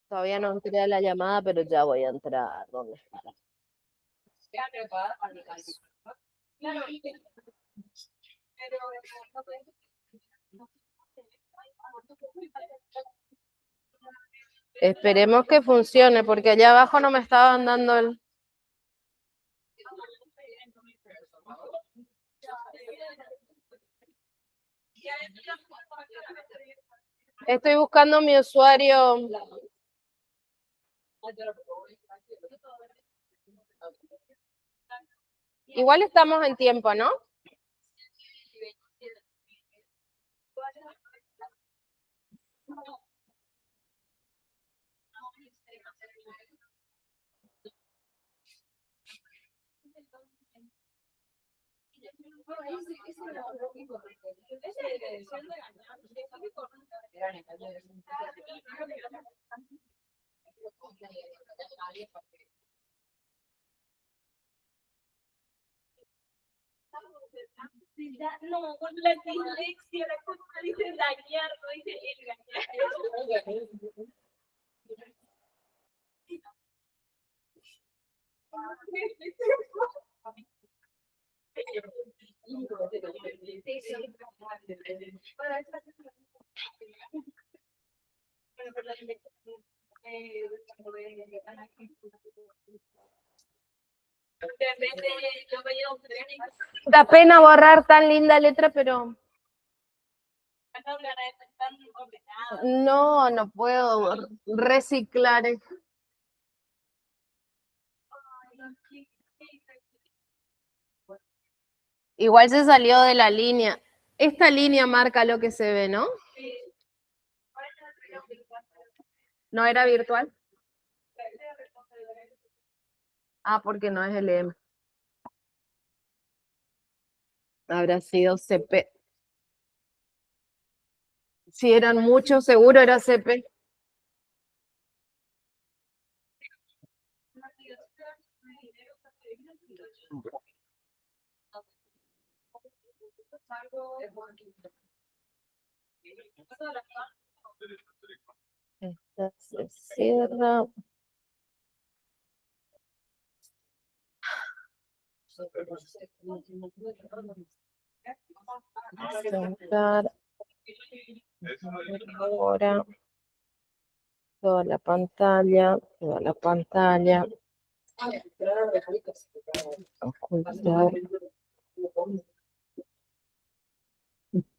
Todavía no entré a la llamada, pero ya voy a entrar. ¿Dónde está? Esperemos que funcione, porque allá abajo no me estaban dando el... Estoy buscando mi usuario. Igual estamos en tiempo, ¿no? No, con la dislexia, la cosa dice dañar, no dice engañar. Da pena borrar tan linda letra, pero... No, no puedo reciclar. Igual se salió de la línea. Esta línea marca lo que se ve, ¿no? ¿No era virtual? Ah, porque no es LM. Habrá sido CP. Si eran muchos, seguro era CP. Esta se cierra. Centrar. Ahora. Toda la pantalla. Toda la pantalla. Ocultar.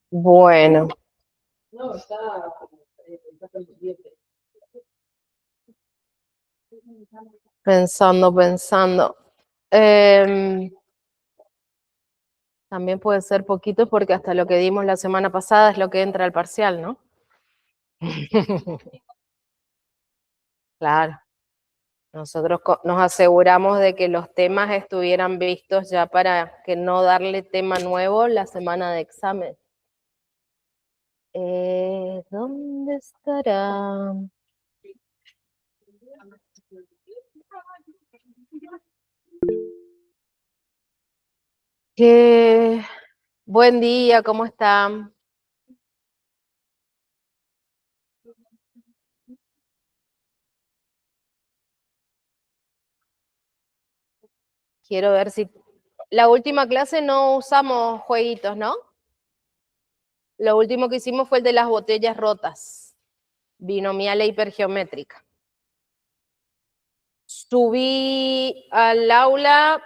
Bueno. Pensando. También puede ser poquito porque hasta lo que dimos la semana pasada es lo que entra al parcial, ¿no? Claro. Nosotros nos aseguramos de que los temas estuvieran vistos ya para que no darle tema nuevo la semana de examen. ¿Dónde estará? Buen día, ¿cómo están? Quiero ver si... La última clase no usamos jueguitos, ¿no? Lo último que hicimos fue el de las botellas rotas, binomial e hipergeométrica. Subí al aula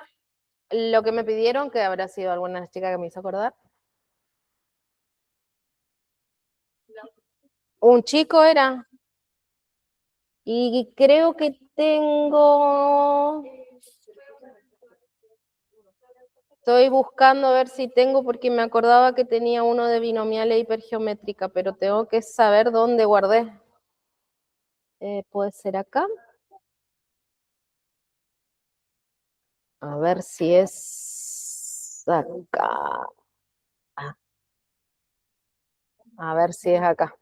lo que me pidieron, que habrá sido alguna chica que me hizo acordar. Un chico era. Y creo que tengo... Estoy buscando a ver si tengo, porque me acordaba que tenía uno de binomial e hipergeométrica, pero tengo que saber dónde guardé. ¿Puede ser acá? A ver si es acá. A ver si es acá.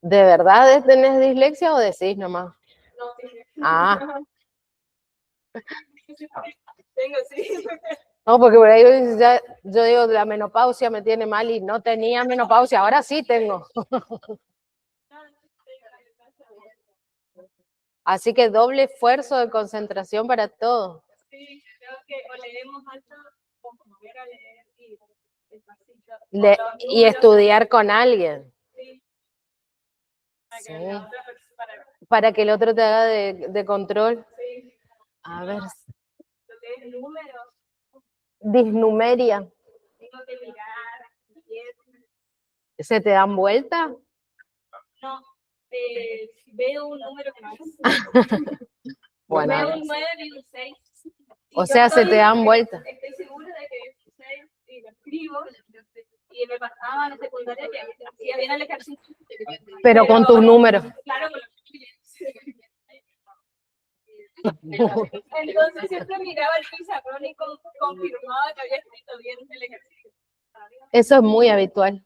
¿De verdad tenés dislexia o decís nomás? No, sí. Ah, Tengo, sí. no, porque por ahí ya, yo digo, la menopausia me tiene mal y no tenía menopausia, ahora sí tengo. Así que doble esfuerzo de concentración para todo. Sí, creo que o leemos alto o volver a leer y despacito. Y estudiar con alguien. Sí. Sí. Para Para que el otro te haga de control. sí. A ver, Lo que es números, disnumeria. tengo que mirar. ¿Se te dan vuelta? No, veo un número que no es. Bueno, Veo un 9 y un 6. o sea, se te dan vuelta. Estoy segura de que es 6 y lo escribo. Y me pasaba en la secundaria que hacía bien el ejercicio. Pero con tus números. Claro, con los entonces siempre miraba el pizarrón y confirmaba que había escrito bien el ejercicio. Eso es muy habitual.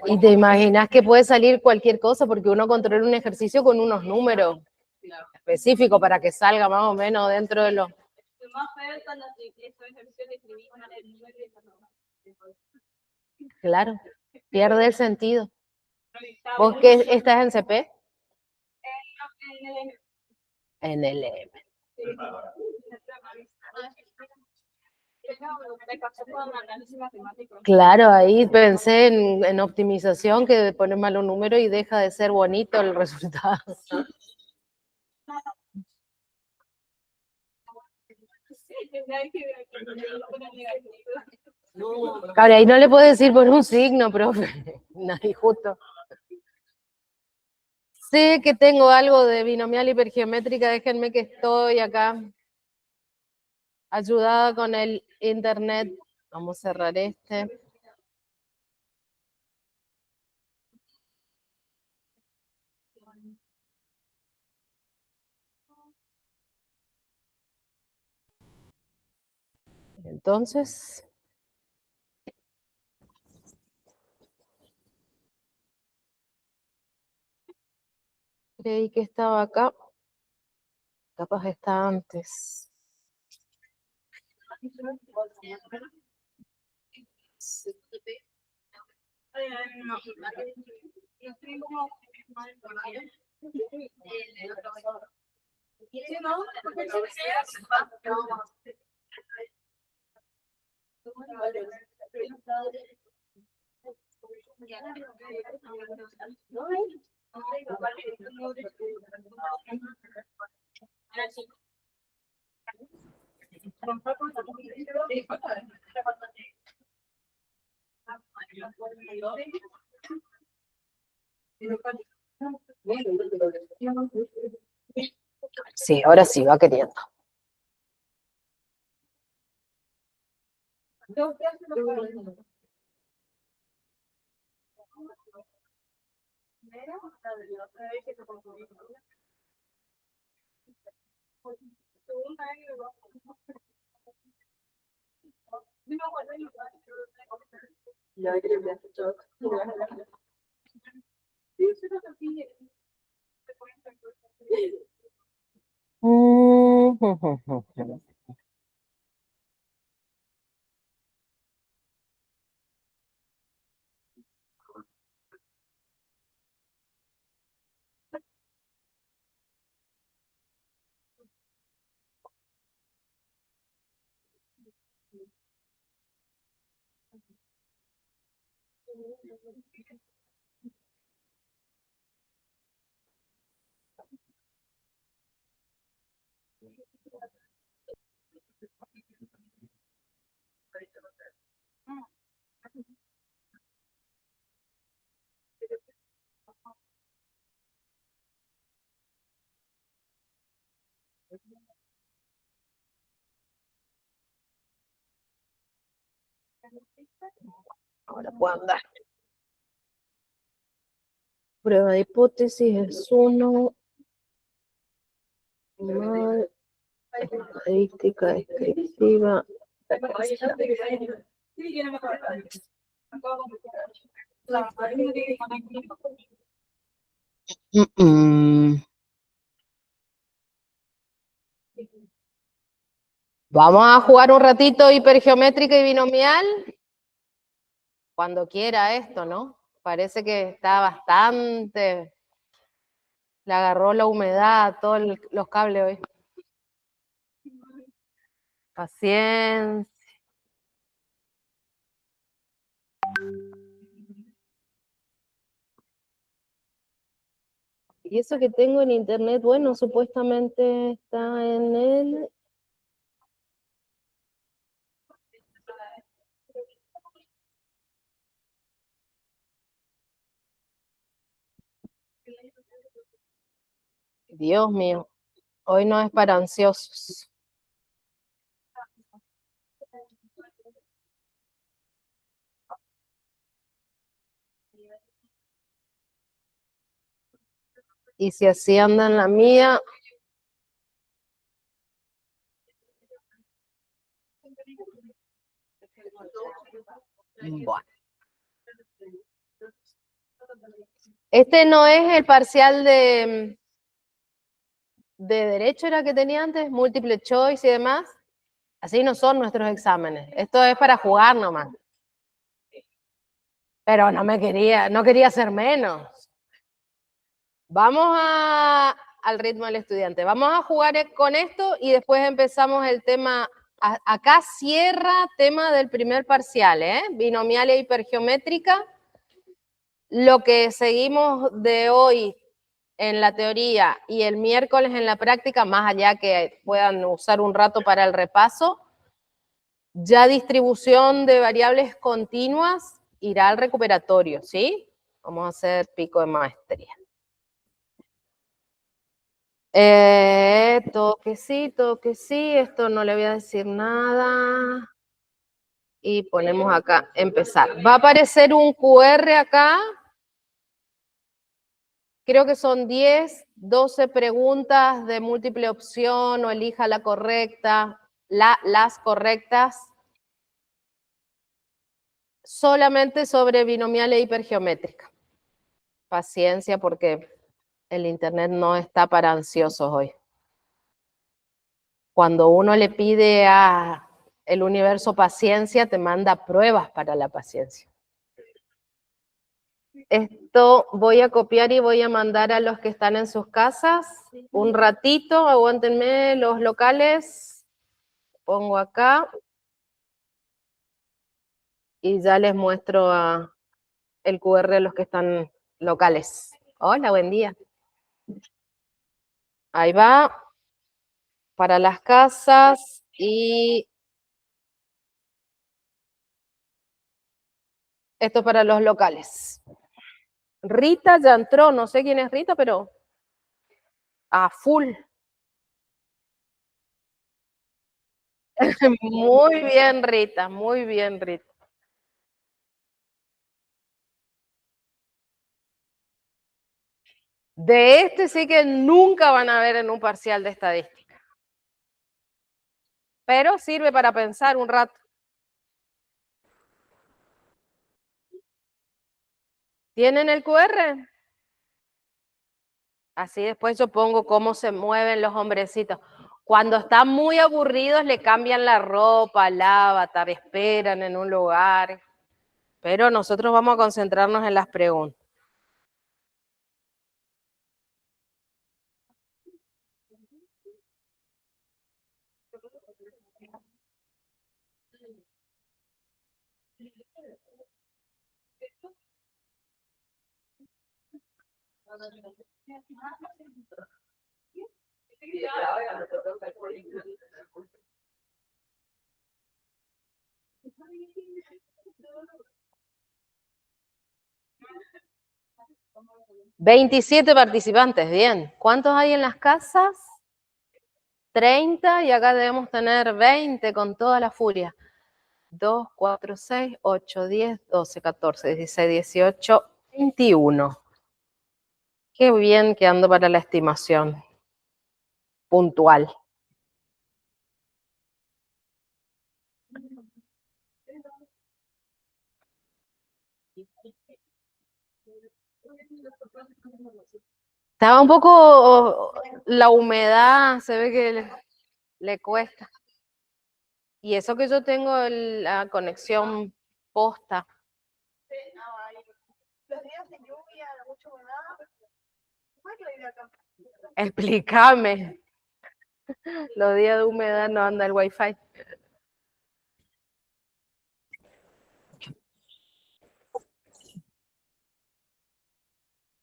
Y te imaginas que puede salir cualquier cosa porque uno controla un ejercicio con unos números específicos para que salga más o menos dentro de los... Lo más feo es cuando estos ejercicios escribí con el número y Claro, pierde el sentido. ¿Vos qué estás en CP? En LM. Claro, ahí pensé en optimización, que pone mal un número y deja de ser bonito el resultado. Claro, ahí no le puedo decir por un signo, profe. Nadie justo. Sé que tengo algo de binomial hipergeométrica, déjenme que estoy acá ayudada con el internet. Vamos a cerrar este. Entonces, creí que estaba acá. Capaz está antes. Sí, ahora sí, va queriendo. Ahora puedo andar. Prueba de hipótesis es 1. Estadística descriptiva Vamos a jugar un ratito hipergeométrica y binomial. Cuando quiera esto, ¿no? Parece que está bastante... Le agarró la humedad, todos los cables hoy. Paciencia. Y eso que tengo en internet, bueno, supuestamente está en el... Dios mío, hoy no es para ansiosos. Y si así anda en la mía... Bueno. Este no es el parcial de derecho, era que tenía antes, múltiple choice y demás. Así no son nuestros exámenes. Esto es para jugar nomás. Pero no quería hacer menos. Vamos al ritmo del estudiante. Vamos a jugar con esto y después empezamos el tema. Acá cierra tema del primer parcial, binomial e hipergeométrica. Lo que seguimos de hoy en la teoría y el miércoles en la práctica, más allá que puedan usar un rato para el repaso, ya distribución de variables continuas irá al recuperatorio, ¿sí? Vamos a hacer pico de maestría. Todo que sí, esto no le voy a decir nada. Y ponemos acá, empezar. Va a aparecer un QR acá. Creo que son 10, 12 preguntas de múltiple opción o elija la correcta, las correctas. Solamente sobre binomial e hipergeométrica. Paciencia porque el internet no está para ansiosos hoy. Cuando uno le pide a el universo paciencia, te manda pruebas para la paciencia. Esto voy a copiar y voy a mandar a los que están en sus casas. Un ratito, aguántenme los locales. Pongo acá. Y ya les muestro el QR de los que están locales. Hola, buen día. Ahí va. Para las casas y esto para los locales. Rita ya entró, no sé quién es Rita, pero a full. Muy bien, Rita, muy bien, Rita. De este sí que nunca van a ver en un parcial de estadística. Pero sirve para pensar un rato. ¿Tienen el QR? Así después yo pongo cómo se mueven los hombrecitos. Cuando están muy aburridos le cambian la ropa, el avatar, esperan en un lugar. Pero nosotros vamos a concentrarnos en las preguntas. ¿27 participantes? Bien. ¿Cuántos hay en las casas? 30 y acá debemos tener 20 con toda la furia. 2, 4, 6, 8, 10, 12, 14, 16, 18, 21. Qué bien que ando para la estimación puntual. Estaba un poco, la humedad, se ve que le cuesta. Y eso que yo tengo la conexión posta. Los días de lluvia, mucha humedad. ¿Cuál es la idea acá? Explícame. Los días de humedad no anda el wifi.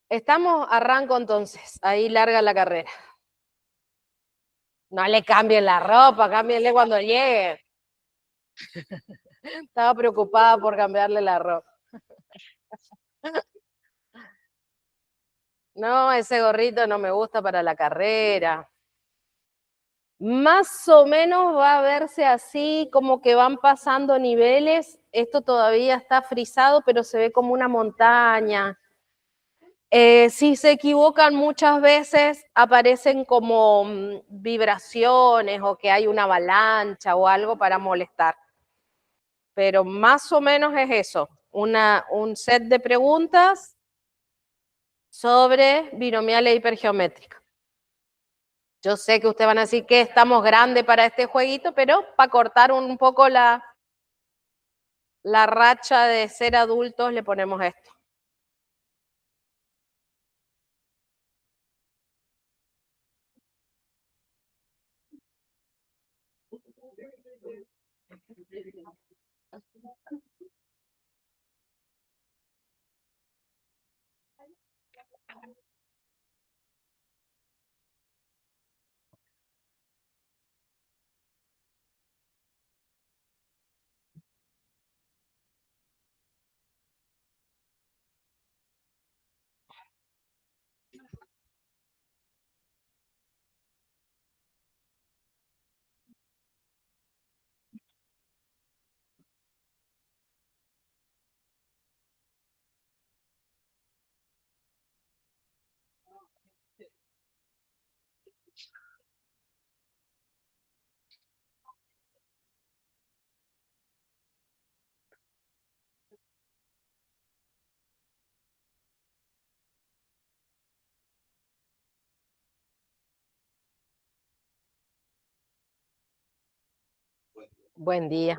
Estamos, arranco entonces. Ahí larga la carrera. No le cambien la ropa, cámbienle cuando llegue. Estaba preocupada por cambiarle la ropa. No, ese gorrito no me gusta para la carrera. Más o menos va a verse así, como que van pasando niveles. Esto todavía está frisado, pero se ve como una montaña. Si se equivocan muchas veces, aparecen como vibraciones o que hay una avalancha o algo para molestar. Pero más o menos es eso, un set de preguntas sobre binomiales hipergeométricas. Yo sé que ustedes van a decir que estamos grandes para este jueguito, pero para cortar un poco la racha de ser adultos le ponemos esto. Buen día.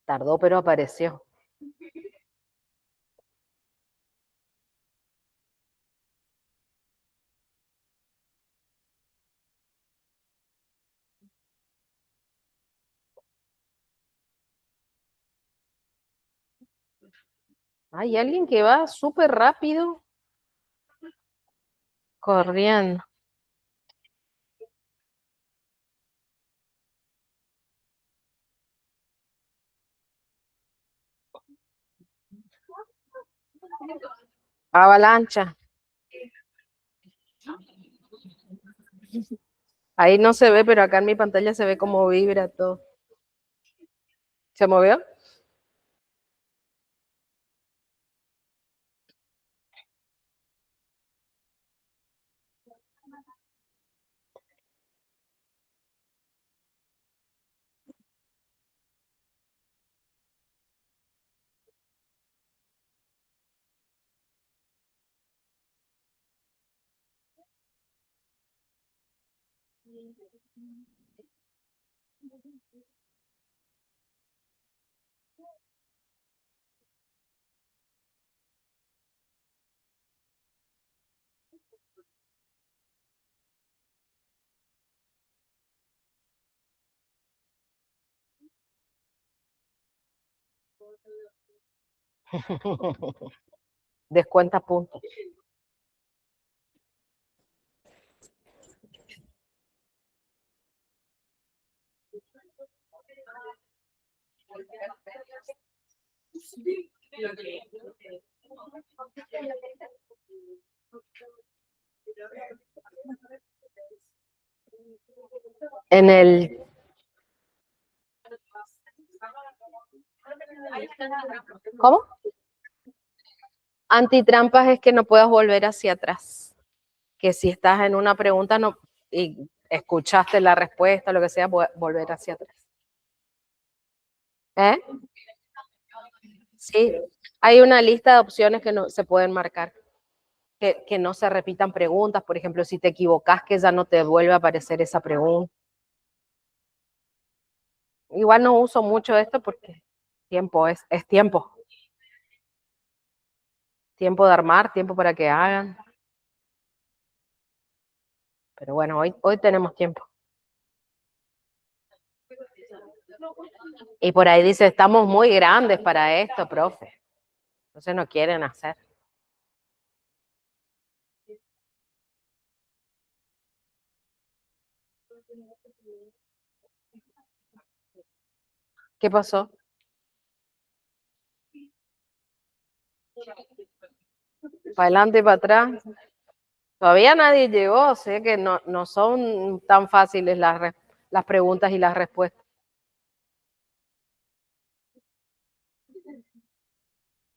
Tardó, pero apareció. Hay alguien que va súper rápido corriendo. Avalancha. Ahí no se ve, pero acá en mi pantalla se ve cómo vibra todo. ¿Se movió? Descuenta puntos. En el... ¿Cómo? Antitrampas es que no puedas volver hacia atrás. Que si estás en una pregunta, no, y escuchaste la respuesta, lo que sea, volver hacia atrás. ¿Eh? Sí, hay una lista de opciones que no se pueden marcar. Que no se repitan preguntas, por ejemplo, si te equivocas, que ya no te vuelva a aparecer esa pregunta. Igual no uso mucho esto porque tiempo es tiempo. Tiempo de armar, tiempo para que hagan. Pero bueno, hoy tenemos tiempo. Y por ahí dice, estamos muy grandes para esto, profe. Entonces no quieren hacer. ¿Qué pasó? Para adelante y para atrás. Todavía nadie llegó, sé que no son tan fáciles las preguntas y las respuestas.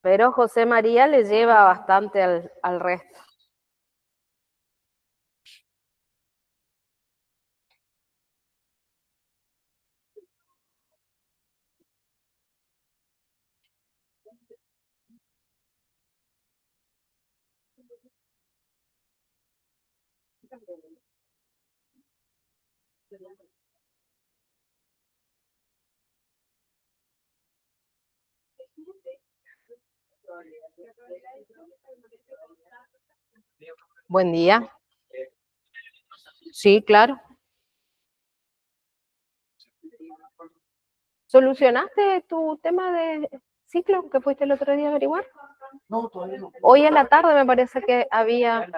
Pero José María le lleva bastante al resto. Buen día. Sí, claro. ¿Solucionaste tu tema de ciclo que fuiste el otro día a averiguar? No, todavía no. Hoy en la tarde me parece que había...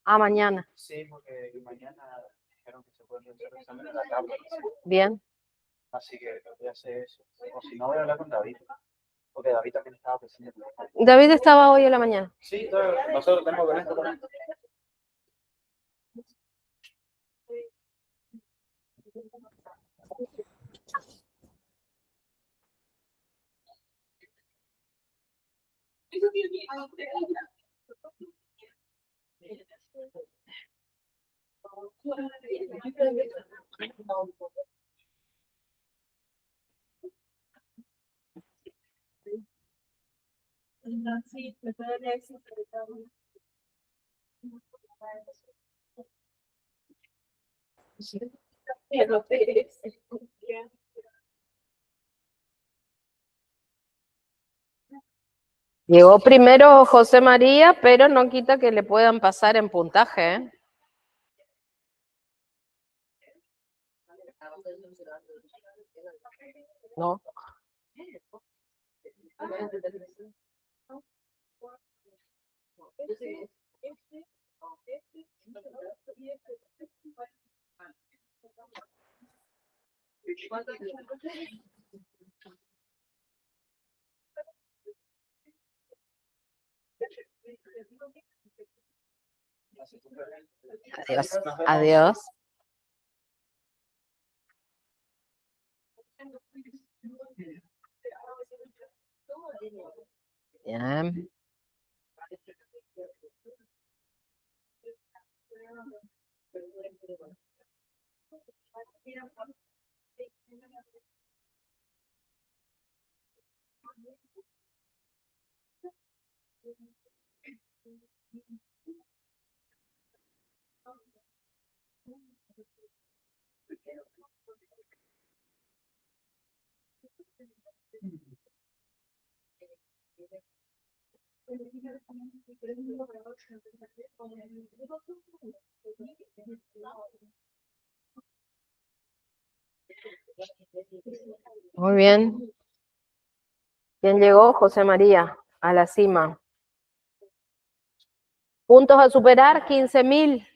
Ah, mañana. Sí, porque mañana dijeron que se pueden realizar los exámenes en la tabla. Bien. Así que voy a hacer eso. O si no, voy a hablar con David. Porque David también estaba presente. David estaba hoy en la mañana. Sí, nosotros tenemos que ver esto. Sí, me puede leer si Llegó primero José María, pero no quita que le puedan pasar en puntaje, ¿eh? No. Adiós. Adiós. Bien. Muy bien. ¿Quién llegó? José María, a la cima. Puntos a superar, 15.000.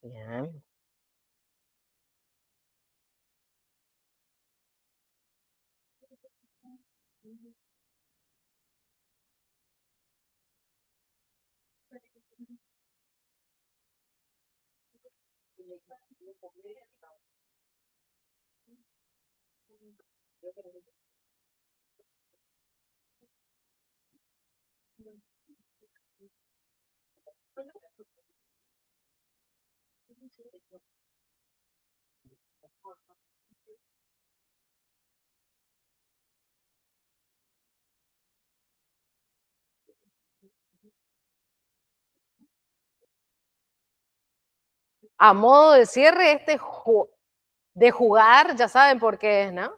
Bien. A modo de cierre, de jugar, ya saben por qué es, ¿no?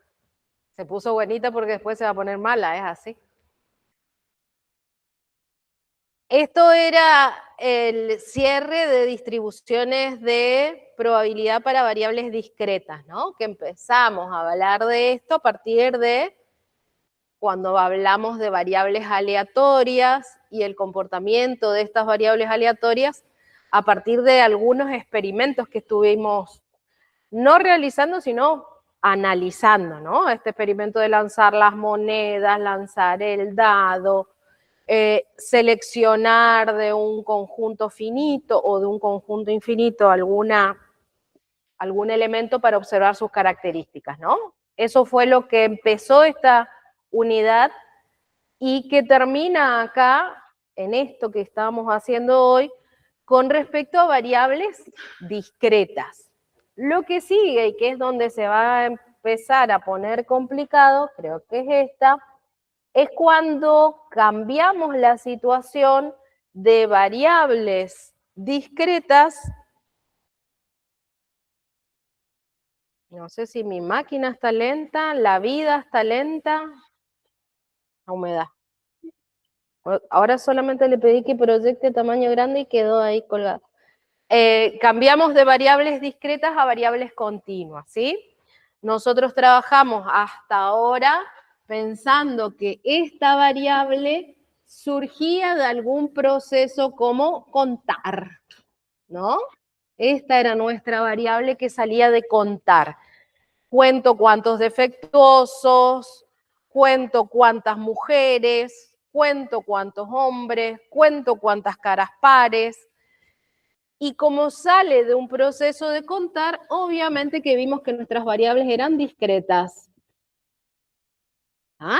Se puso buenita porque después se va a poner mala, es así. Esto era el cierre de distribuciones de probabilidad para variables discretas, ¿no? Que empezamos a hablar de esto a partir de cuando hablamos de variables aleatorias y el comportamiento de estas variables aleatorias a partir de algunos experimentos que estuvimos no realizando, sino analizando, ¿no? Este experimento de lanzar las monedas, lanzar el dado, seleccionar de un conjunto finito o de un conjunto infinito algún elemento para observar sus características, ¿no? Eso fue lo que empezó esta unidad y que termina acá, en esto que estamos haciendo hoy, con respecto a variables discretas. Lo que sigue, y que es donde se va a empezar a poner complicado, creo que es esta, es cuando cambiamos la situación de variables discretas. No sé si mi máquina está lenta, la vida está lenta, la humedad. Ahora solamente le pedí que proyecte tamaño grande y quedó ahí colgado. Cambiamos de variables discretas a variables continuas, ¿sí? Nosotros trabajamos hasta ahora pensando que esta variable surgía de algún proceso como contar, ¿no? Esta era nuestra variable que salía de contar. Cuento cuántos defectuosos, cuento cuántas mujeres, cuento cuántos hombres, cuento cuántas caras pares. Y como sale de un proceso de contar, obviamente que vimos que nuestras variables eran discretas. ¿Ah?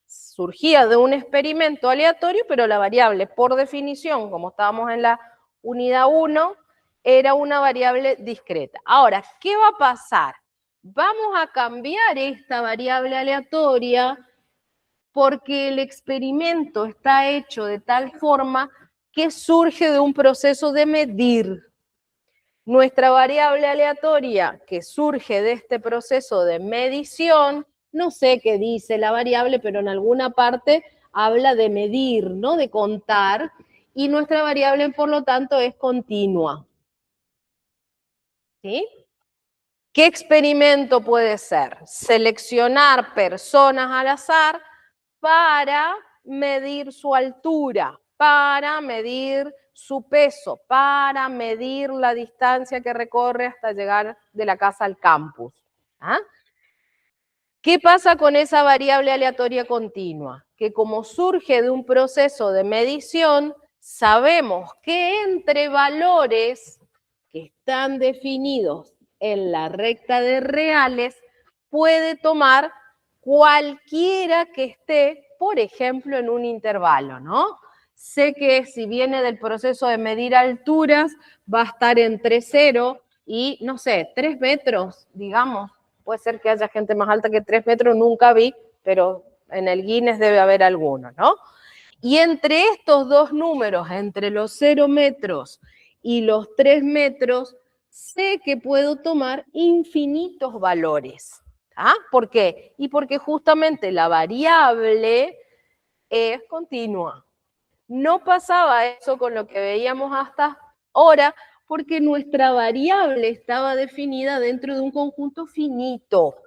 Surgía de un experimento aleatorio, pero la variable, por definición, como estábamos en la unidad 1, era una variable discreta. Ahora, ¿qué va a pasar? Vamos a cambiar esta variable aleatoria porque el experimento está hecho de tal forma que surge de un proceso de medir. Nuestra variable aleatoria que surge de este proceso de medición, no sé qué dice la variable, pero en alguna parte habla de medir, ¿no? De contar, y nuestra variable, por lo tanto, es continua. ¿Sí? ¿Qué experimento puede ser? Seleccionar personas al azar para medir su altura, para medir su peso, para medir la distancia que recorre hasta llegar de la casa al campus. ¿Ah? ¿Qué pasa con esa variable aleatoria continua? Que como surge de un proceso de medición, sabemos que entre valores que están definidos en la recta de reales puede tomar cualquiera que esté, por ejemplo, en un intervalo, ¿no? Sé que si viene del proceso de medir alturas, va a estar entre 0 y, no sé, 3 metros, digamos. Puede ser que haya gente más alta que 3 metros, nunca vi, pero en el Guinness debe haber alguno, ¿no? Y entre estos dos números, entre los 0 metros y los 3 metros, sé que puedo tomar infinitos valores. ¿Ah? ¿Por qué? Y porque justamente la variable es continua. No pasaba eso con lo que veíamos hasta ahora, porque nuestra variable estaba definida dentro de un conjunto finito.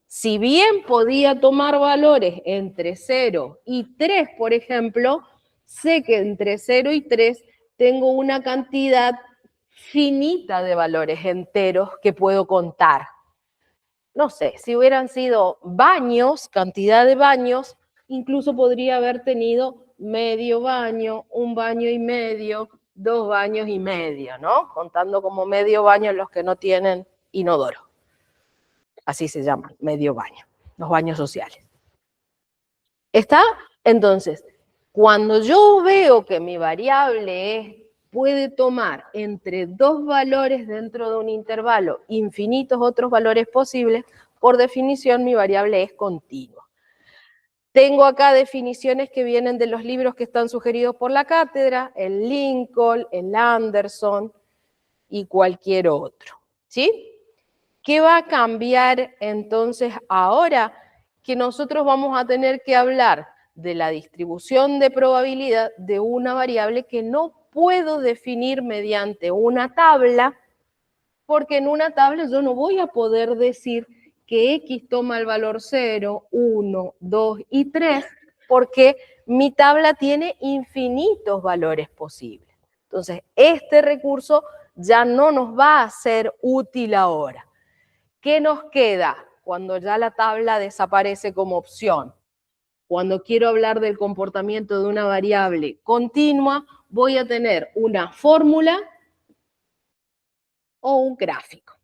Si bien podía tomar valores entre 0 y 3, por ejemplo, sé que entre 0 y 3 tengo una cantidad finita de valores enteros que puedo contar. No sé, si hubieran sido baños, cantidad de baños, incluso podría haber tenido medio baño, 1 baño y medio, 2 baños y medio, ¿no? Contando como medio baño los que no tienen inodoro. Así se llaman, medio baño, los baños sociales. ¿Está? Entonces, cuando yo veo que mi variable puede tomar entre 2 valores dentro de un intervalo, infinitos otros valores posibles, por definición mi variable es continua. Tengo acá definiciones que vienen de los libros que están sugeridos por la cátedra, el Lincoln, el Anderson y cualquier otro, ¿sí? ¿Qué va a cambiar entonces ahora? Que nosotros vamos a tener que hablar de la distribución de probabilidad de una variable que no puedo definir mediante una tabla, porque en una tabla yo no voy a poder decir que X toma el valor 0, 1, 2 y 3, porque mi tabla tiene infinitos valores posibles. Entonces, este recurso ya no nos va a ser útil ahora. ¿Qué nos queda cuando ya la tabla desaparece como opción? Cuando quiero hablar del comportamiento de una variable continua, voy a tener una fórmula o un gráfico.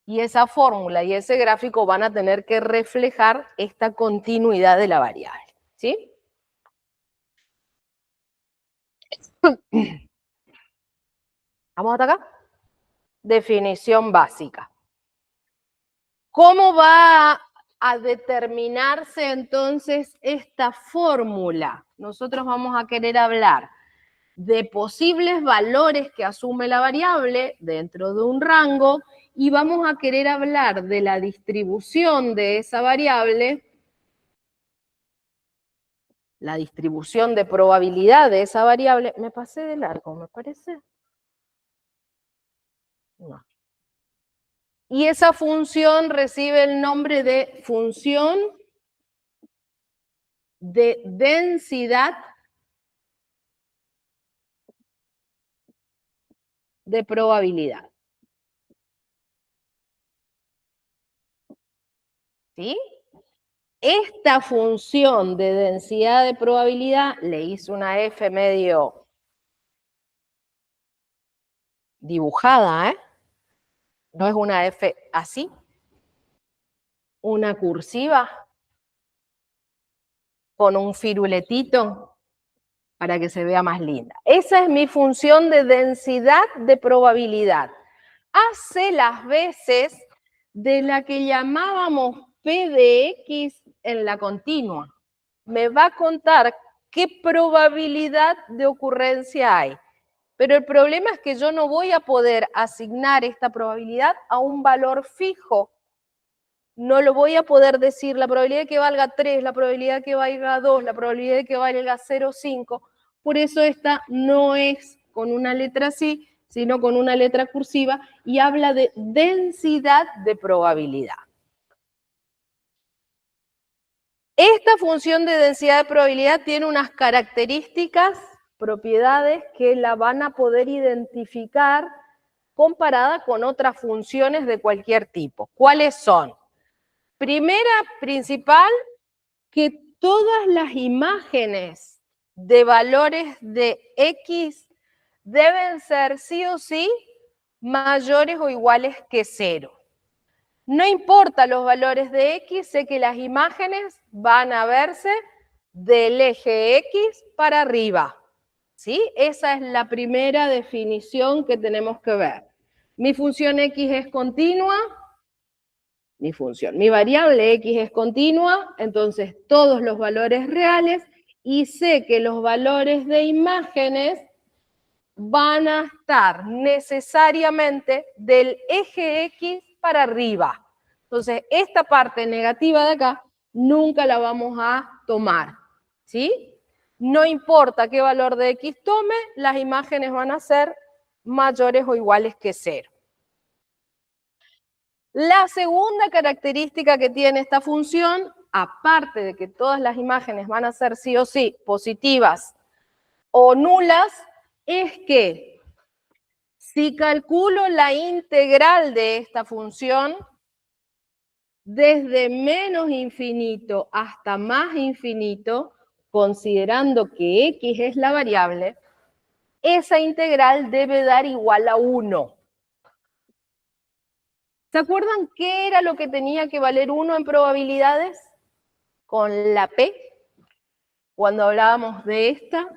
Y esa fórmula y ese gráfico van a tener que reflejar esta continuidad de la variable, ¿sí? ¿Vamos hasta acá? Definición básica. ¿Cómo va a determinarse entonces esta fórmula? Nosotros vamos a querer hablar de posibles valores que asume la variable dentro de un rango y vamos a querer hablar de la distribución de esa variable, la distribución de probabilidad de esa variable. ¿Me pasé de largo, me parece? No. Y esa función recibe el nombre de función de densidad de probabilidad. ¿Sí? Esta función de densidad de probabilidad, le hice una F medio dibujada, ¿eh? No es una F así, una cursiva con un firuletito para que se vea más linda. Esa es mi función de densidad de probabilidad. Hace las veces de la que llamábamos P de X en la continua. Me va a contar qué probabilidad de ocurrencia hay. Pero el problema es que yo no voy a poder asignar esta probabilidad a un valor fijo. No lo voy a poder decir la probabilidad de que valga 3, la probabilidad de que valga 2, la probabilidad de que valga 0,5. Por eso esta no es con una letra así, sino con una letra cursiva y habla de densidad de probabilidad. Esta función de densidad de probabilidad tiene unas características, propiedades que la van a poder identificar comparada con otras funciones de cualquier tipo. ¿Cuáles son? Primera, principal, que todas las imágenes de valores de X deben ser sí o sí mayores o iguales que 0. No importa los valores de X, sé que las imágenes van a verse del eje X para arriba. ¿Sí? Esa es la primera definición que tenemos que ver. Mi función X es continua, mi variable X es continua, entonces todos los valores reales, y sé que los valores de imágenes van a estar necesariamente del eje X para arriba. Entonces, esta parte negativa de acá nunca la vamos a tomar, ¿sí? No importa qué valor de X tome, las imágenes van a ser mayores o iguales que 0. La segunda característica que tiene esta función, aparte de que todas las imágenes van a ser sí o sí positivas o nulas, es que Si calculo la integral de esta función, desde menos infinito hasta más infinito, considerando que x es la variable, esa integral debe dar igual a 1. ¿Se acuerdan qué era lo que tenía que valer 1 en probabilidades? Con la p, cuando hablábamos de esta.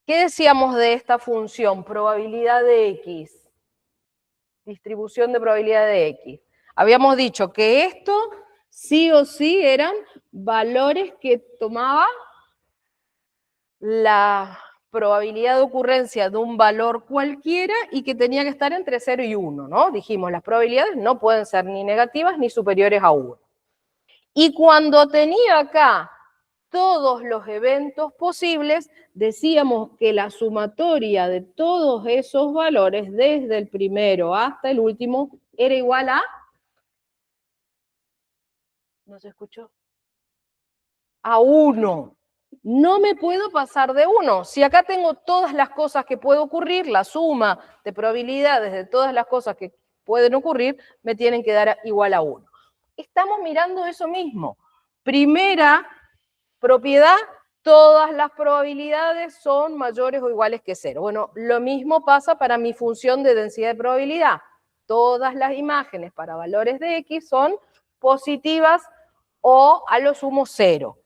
¿Qué decíamos de esta función? Probabilidad de x. Distribución de probabilidad de x. Habíamos dicho que esto sí o sí eran valores que tomaba la probabilidad de ocurrencia de un valor cualquiera y que tenía que estar entre 0 y 1, ¿no? Dijimos, las probabilidades no pueden ser ni negativas ni superiores a 1. Y cuando tenía acá todos los eventos posibles, decíamos que la sumatoria de todos esos valores, desde el primero hasta el último, era igual a... ¿No se escuchó? A 1. No me puedo pasar de 1. Si acá tengo todas las cosas que pueden ocurrir, la suma de probabilidades de todas las cosas que pueden ocurrir, me tienen que dar igual a 1. Estamos mirando eso mismo. Primera propiedad, todas las probabilidades son mayores o iguales que 0. Bueno, lo mismo pasa para mi función de densidad de probabilidad. Todas las imágenes para valores de x son positivas o a lo sumo 0.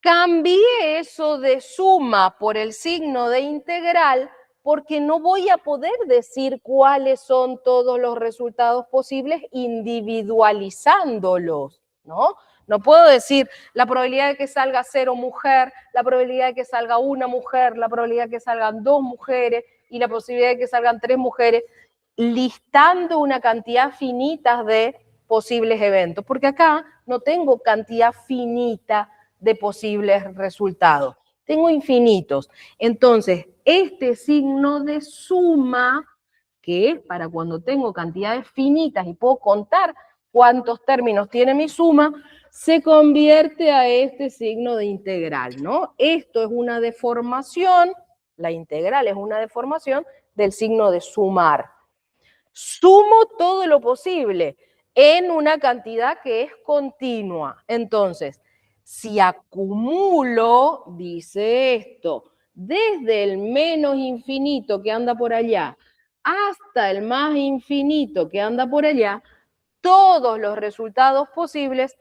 Cambié eso de suma por el signo de integral porque no voy a poder decir cuáles son todos los resultados posibles individualizándolos, ¿no? No puedo decir la probabilidad de que salga 0 mujer, la probabilidad de que salga una mujer, la probabilidad de que salgan 2 mujeres y la posibilidad de que salgan 3 mujeres, listando una cantidad finita de posibles eventos, porque acá no tengo cantidad finita de posibles resultados. Tengo infinitos. Entonces, este signo de suma, que es para cuando tengo cantidades finitas y puedo contar cuántos términos tiene mi suma, se convierte a este signo de integral, ¿no? Esto es una deformación, la integral es una deformación del signo de sumar. Sumo todo lo posible en una cantidad que es continua. Entonces, si acumulo, dice esto, desde el menos infinito que anda por allá hasta el más infinito que anda por allá, todos los resultados posibles,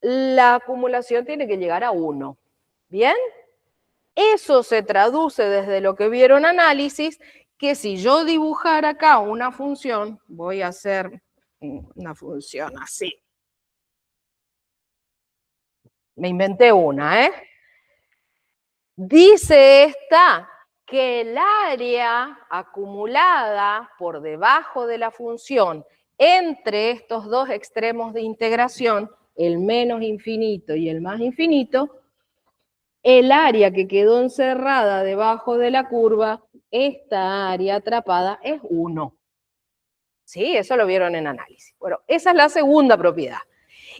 la acumulación tiene que llegar a 1. ¿Bien? Eso se traduce desde lo que vieron análisis, que si yo dibujara acá una función, voy a hacer una función así. Me inventé una, ¿eh? Dice esta que el área acumulada por debajo de la función entre estos dos extremos de integración, el menos infinito y el más infinito, el área que quedó encerrada debajo de la curva, esta área atrapada es 1. Sí, eso lo vieron en análisis. Bueno, esa es la segunda propiedad.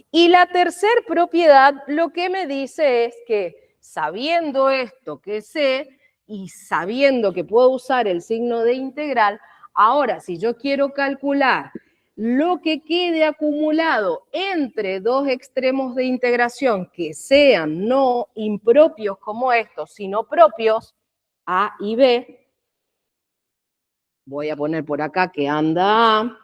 Y la tercera propiedad lo que me dice es que sabiendo esto que sé y sabiendo que puedo usar el signo de integral, ahora si yo quiero calcular lo que quede acumulado entre dos extremos de integración que sean no impropios como estos, sino propios, A y B, voy a poner por acá que anda A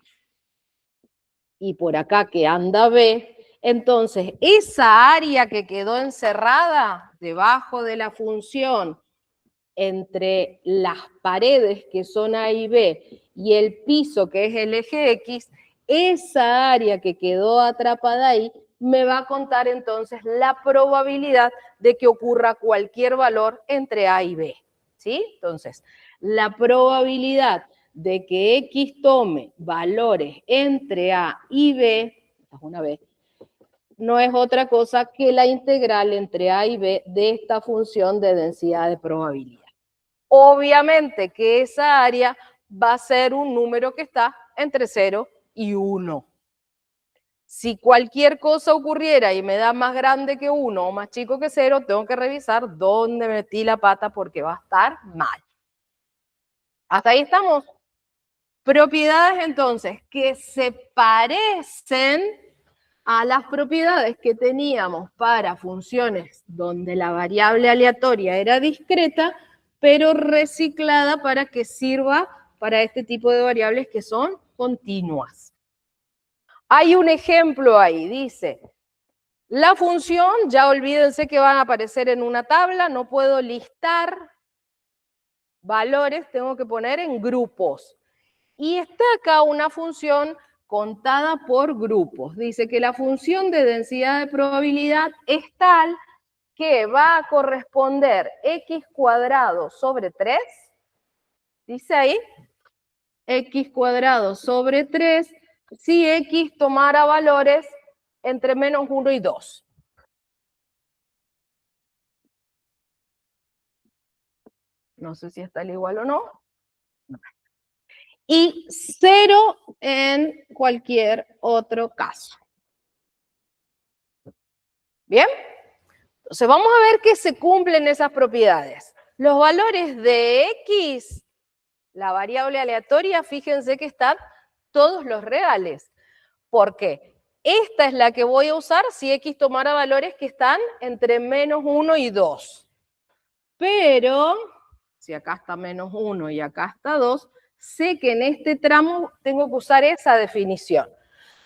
y por acá que anda B, entonces esa área que quedó encerrada debajo de la función entre las paredes que son A y B y el piso que es el eje X, esa área que quedó atrapada ahí me va a contar entonces la probabilidad de que ocurra cualquier valor entre A y B, ¿sí? Entonces, la probabilidad de que X tome valores entre A y B, esta es una B, no es otra cosa que la integral entre A y B de esta función de densidad de probabilidad. Obviamente que esa área va a ser un número que está entre 0 y 1. Si cualquier cosa ocurriera y me da más grande que 1 o más chico que 0, tengo que revisar dónde metí la pata porque va a estar mal. ¿Hasta ahí estamos? Propiedades, entonces, que se parecen a las propiedades que teníamos para funciones donde la variable aleatoria era discreta, pero reciclada para que sirva para este tipo de variables que son continuas. Hay un ejemplo ahí, dice, la función, ya olvídense que van a aparecer en una tabla, no puedo listar valores, tengo que poner en grupos. Y está acá una función contada por grupos. Dice que la función de densidad de probabilidad es tal que va a corresponder x cuadrado sobre 3, dice ahí, x cuadrado sobre 3, si x tomara valores entre menos 1 y 2. No sé si está al igual o no. Y 0 en cualquier otro caso. ¿Bien? Entonces vamos a ver que se cumplen esas propiedades. Los valores de x, la variable aleatoria, fíjense que están todos los reales. ¿Por qué? Esta es la que voy a usar si x tomara valores que están entre menos 1 y 2. Pero, si acá está menos 1 y acá está 2, sé que en este tramo tengo que usar esa definición.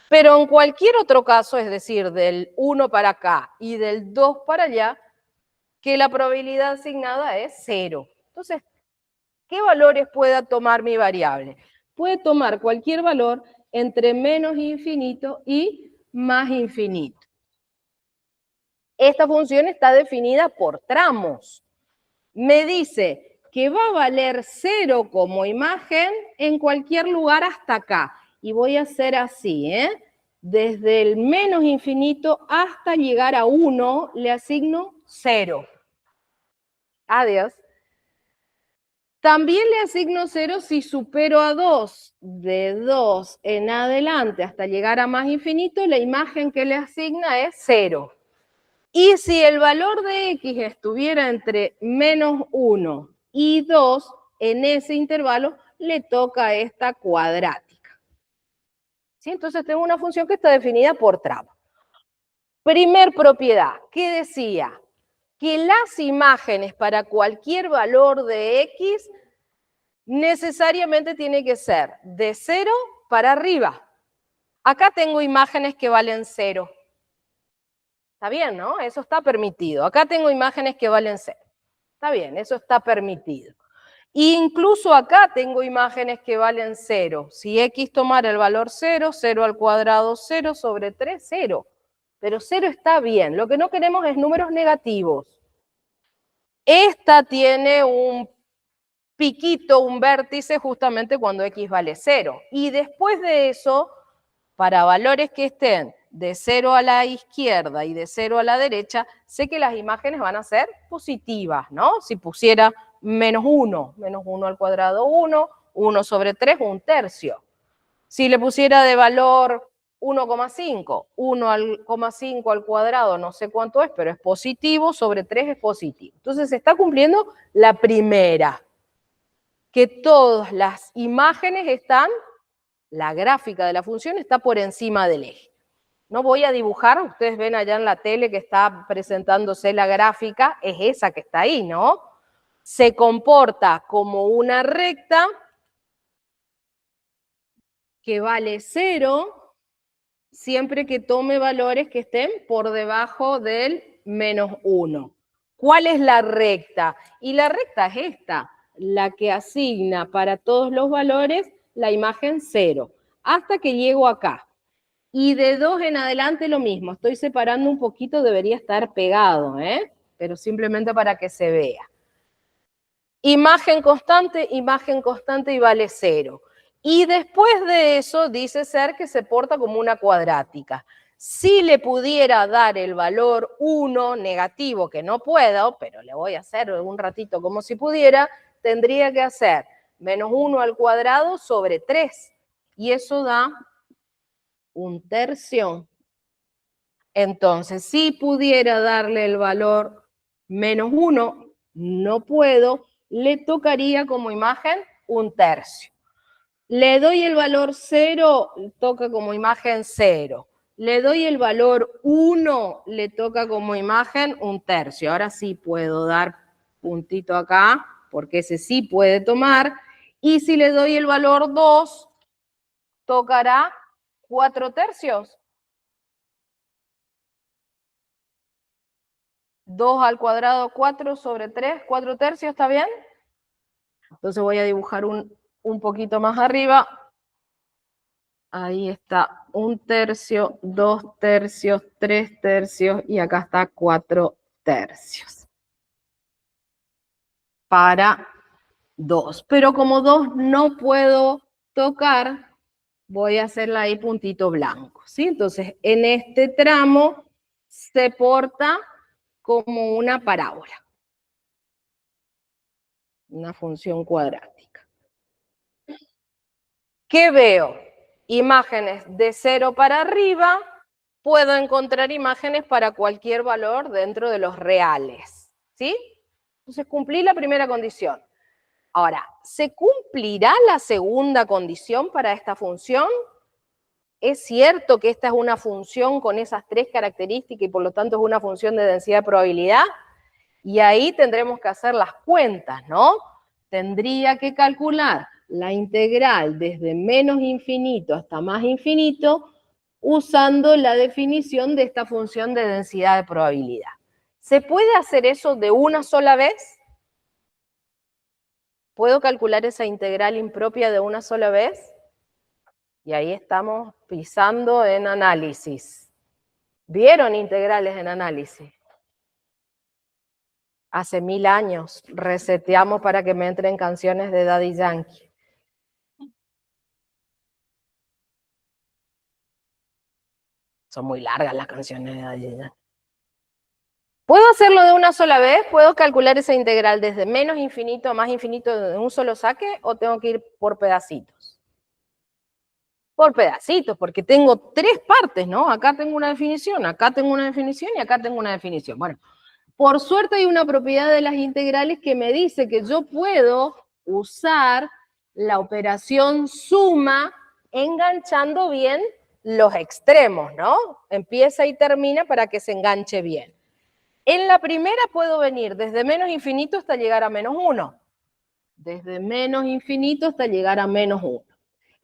Pero en cualquier otro caso, es decir, del 1 para acá y del 2 para allá, que la probabilidad asignada es 0. Entonces, ¿qué valores pueda tomar mi variable? Puede tomar cualquier valor entre menos infinito y más infinito. Esta función está definida por tramos. Me dice que va a valer 0 como imagen en cualquier lugar hasta acá. Y voy a hacer así, desde el menos infinito hasta llegar a 1, le asigno 0. Adiós. También le asigno 0 si supero a 2. De 2 en adelante hasta llegar a más infinito, la imagen que le asigna es 0. Y si el valor de x estuviera entre menos 1 y 2, en ese intervalo le toca esta cuadrática. ¿Sí? Entonces tengo una función que está definida por tramo. Primer propiedad, ¿qué decía? Que las imágenes para cualquier valor de x necesariamente tiene que ser de 0 para arriba. Acá tengo imágenes que valen 0. Está bien, ¿no? Eso está permitido. Acá tengo imágenes que valen 0. Está bien, eso está permitido. Incluso acá tengo imágenes que valen 0. Si x tomara el valor 0, 0 al cuadrado 0 sobre 3, 0. Pero 0 está bien. Lo que no queremos es números negativos. Esta tiene un piquito, un vértice, justamente cuando x vale 0. Y después de eso, para valores que estén de 0 a la izquierda y de 0 a la derecha, sé que las imágenes van a ser positivas, ¿no? Si pusiera menos 1 al cuadrado 1, 1 sobre 3, 1/3. Si le pusiera de valor 1,5, 1,5 al cuadrado, no sé cuánto es, pero es positivo, sobre 3 es positivo. Entonces se está cumpliendo la primera, que todas las imágenes están, la gráfica de la función está por encima del eje. No voy a dibujar, ustedes ven allá en la tele que está presentándose la gráfica, es esa que está ahí, ¿no? Se comporta como una recta que vale 0 siempre que tome valores que estén por debajo del menos 1. ¿Cuál es la recta? Y la recta es esta, la que asigna para todos los valores la imagen 0, hasta que llego acá. Y de 2 en adelante lo mismo, estoy separando un poquito, debería estar pegado, pero simplemente para que se vea. Imagen constante y vale 0. Y después de eso dice ser que se porta como una cuadrática. Si le pudiera dar el valor 1 negativo, que no puedo, pero le voy a hacer un ratito como si pudiera, tendría que hacer menos 1 al cuadrado sobre 3. Y eso da 1/3. Entonces, si pudiera darle el valor menos 1, no puedo, le tocaría como imagen un tercio. Le doy el valor 0, toca como imagen 0. Le doy el valor 1, le toca como imagen un tercio. Ahora sí puedo dar puntito acá, porque ese sí puede tomar. Y si le doy el valor 2, tocará 4 tercios. 2 al cuadrado, 4 sobre 3, 4 tercios, ¿está bien? Entonces voy a dibujar un poquito más arriba. Ahí está, 1 tercio, 2 tercios, 3 tercios y acá está 4 tercios. Para 2. Pero como 2 no puedo tocar, voy a hacerla ahí puntito blanco, ¿sí? Entonces, en este tramo se porta como una parábola. Una función cuadrática. ¿Qué veo? Imágenes de 0 para arriba, puedo encontrar imágenes para cualquier valor dentro de los reales, ¿sí? Entonces cumplí la primera condición. Ahora, ¿se cumplirá la segunda condición para esta función? ¿Es cierto que esta es una función con esas 3 características y por lo tanto es una función de densidad de probabilidad? Y ahí tendremos que hacer las cuentas, ¿no? Tendría que calcular la integral desde menos infinito hasta más infinito usando la definición de esta función de densidad de probabilidad. ¿Se puede hacer eso de una sola vez? ¿Puedo calcular esa integral impropia de una sola vez? Y ahí estamos pisando en análisis. ¿Vieron integrales en análisis? Hace 1000 años reseteamos para que me entren canciones de Daddy Yankee. Son muy largas las canciones de Daddy Yankee. ¿Puedo hacerlo de una sola vez? ¿Puedo calcular esa integral desde menos infinito a más infinito de un solo saque? ¿O tengo que ir por pedacitos? Por pedacitos, porque tengo 3 partes, ¿no? Acá tengo una definición, acá tengo una definición y acá tengo una definición. Bueno, por suerte hay una propiedad de las integrales que me dice que yo puedo usar la operación suma enganchando bien los extremos, ¿no? Empieza y termina para que se enganche bien. En la primera puedo venir desde menos infinito hasta llegar a menos 1. Desde menos infinito hasta llegar a menos 1.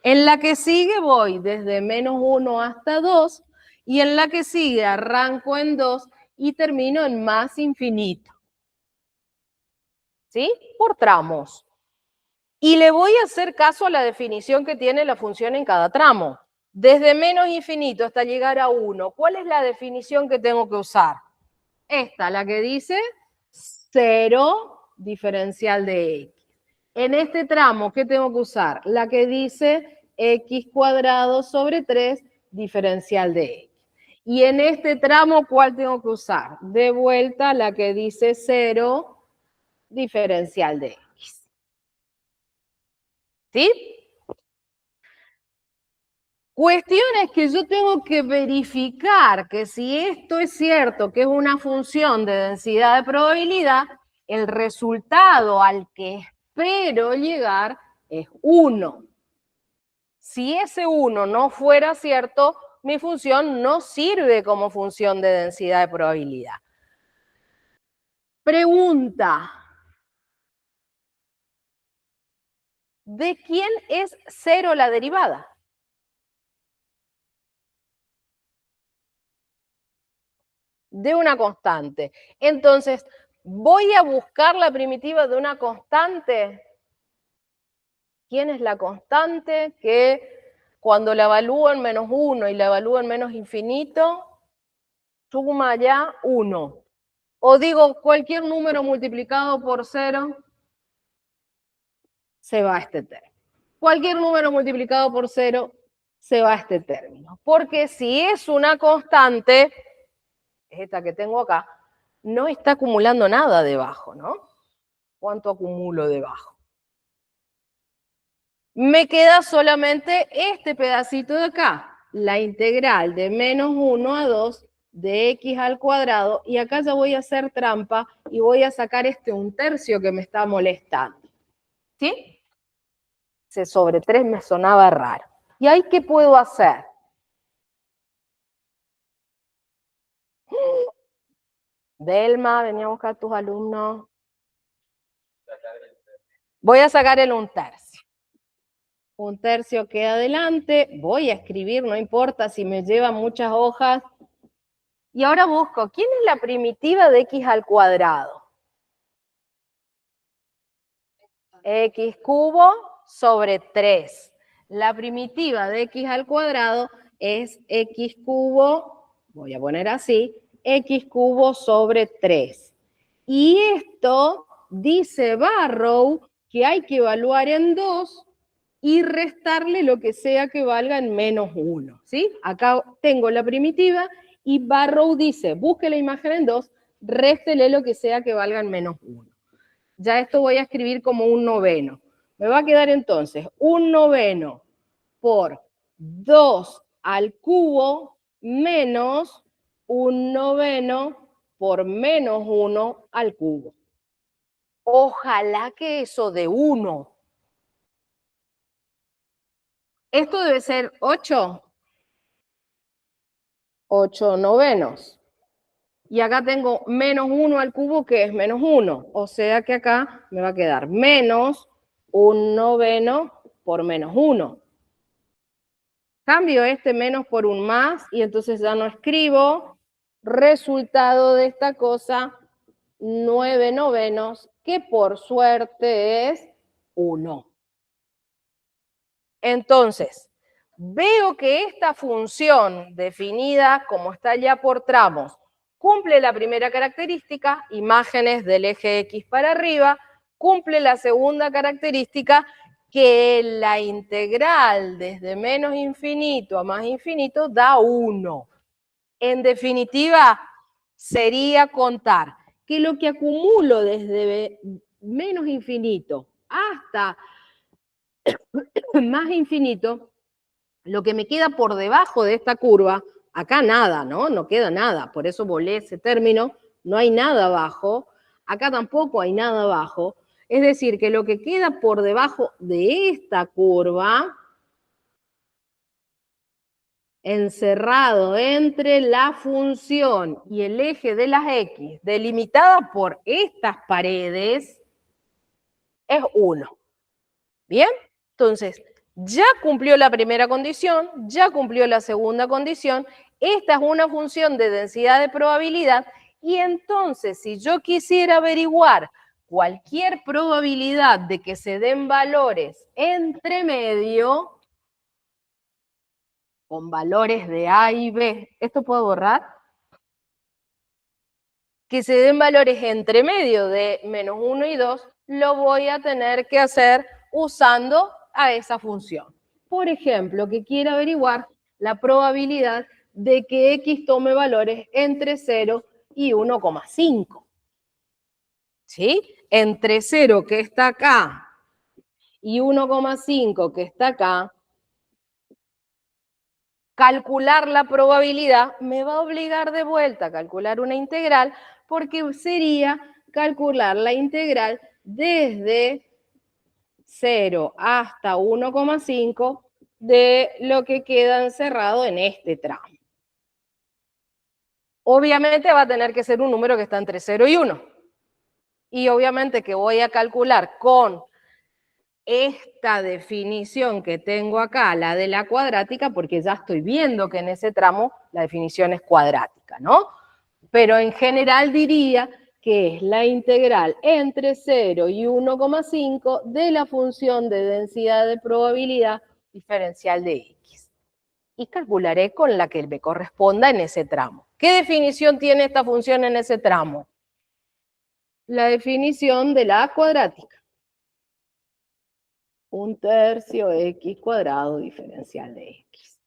En la que sigue voy desde menos 1 hasta 2 y en la que sigue arranco en 2 y termino en más infinito. ¿Sí? Por tramos. Y le voy a hacer caso a la definición que tiene la función en cada tramo. Desde menos infinito hasta llegar a 1, ¿cuál es la definición que tengo que usar? Esta, la que dice 0 diferencial de x. En este tramo, ¿qué tengo que usar? La que dice x cuadrado sobre 3 diferencial de x. Y en este tramo, ¿cuál tengo que usar? De vuelta, la que dice 0 diferencial de x. ¿Sí? Cuestión es que yo tengo que verificar que si esto es cierto, que es una función de densidad de probabilidad, el resultado al que espero llegar es 1. Si ese 1 no fuera cierto, mi función no sirve como función de densidad de probabilidad. Pregunta. ¿De quién es 0 la derivada? De una constante. Entonces, voy a buscar la primitiva de una constante. ¿Quién es la constante que cuando la evalúo en menos 1 y la evalúo en menos infinito, suma ya 1? O digo, cualquier número multiplicado por 0 se va a este término. Cualquier número multiplicado por 0 se va a este término. Porque si es una constante, es esta que tengo acá, no está acumulando nada debajo, ¿no? ¿Cuánto acumulo debajo? Me queda solamente este pedacito de acá, la integral de menos 1 a 2 de x al cuadrado, y acá ya voy a hacer trampa y voy a sacar este 1/3 que me está molestando. ¿Sí? C sobre 3 me sonaba raro. ¿Y ahí qué puedo hacer? Delma, venía a buscar a tus alumnos. Voy a sacar el 1/3. 1/3 queda adelante. Voy a escribir, no importa si me lleva muchas hojas. Y ahora busco, ¿quién es la primitiva de x al cuadrado? X cubo sobre 3. La primitiva de x al cuadrado es x cubo, voy a poner así, x cubo sobre 3. Y esto dice Barrow que hay que evaluar en 2 y restarle lo que sea que valga en menos 1. ¿Sí? Acá tengo la primitiva y Barrow dice, busque la imagen en 2, réstele lo que sea que valga en menos 1. Ya esto voy a escribir como 1/9. Me va a quedar entonces 1/9 por 2 al cubo menos 1/9 por menos 1 al cubo. Ojalá que eso de 1. Esto debe ser 8. 8/9. Y acá tengo menos 1 al cubo, que es menos 1. O sea que acá me va a quedar menos 1/9 por menos 1. Cambio este menos por un más y entonces ya no escribo. Resultado de esta cosa, 9/9, que por suerte es 1. Entonces, veo que esta función definida como está ya por tramos cumple la primera característica, imágenes del eje X para arriba, cumple la segunda característica, que la integral desde menos infinito a más infinito da 1. En definitiva, sería contar que lo que acumulo desde menos infinito hasta más infinito, lo que me queda por debajo de esta curva, acá nada, ¿no? No queda nada, por eso volé ese término, no hay nada abajo, acá tampoco hay nada abajo, es decir, que lo que queda por debajo de esta curva, encerrado entre la función y el eje de las X, delimitada por estas paredes, es 1. ¿Bien? Entonces, ya cumplió la primera condición, ya cumplió la segunda condición, esta es una función de densidad de probabilidad, y entonces si yo quisiera averiguar cualquier probabilidad de que se den valores entre medio, con valores de A y B, ¿esto puedo borrar? Que se den valores entre medio de menos 1 y 2, lo voy a tener que hacer usando a esa función. Por ejemplo, que quiera averiguar la probabilidad de que X tome valores entre 0 y 1,5. ¿Sí? Entre 0, que está acá, y 1,5, que está acá, calcular la probabilidad me va a obligar de vuelta a calcular una integral, porque sería calcular la integral desde 0 hasta 1,5 de lo que queda encerrado en este tramo. Obviamente va a tener que ser un número que está entre 0 y 1. Y obviamente que voy a calcular con esta definición que tengo acá, la de la cuadrática, porque ya estoy viendo que en ese tramo la definición es cuadrática, ¿no? Pero en general diría que es la integral entre 0 y 1,5 de la función de densidad de probabilidad diferencial de X. Y calcularé con la que me corresponda en ese tramo. ¿Qué definición tiene esta función en ese tramo? La definición de la cuadrática. 1/3 X cuadrado diferencial de X.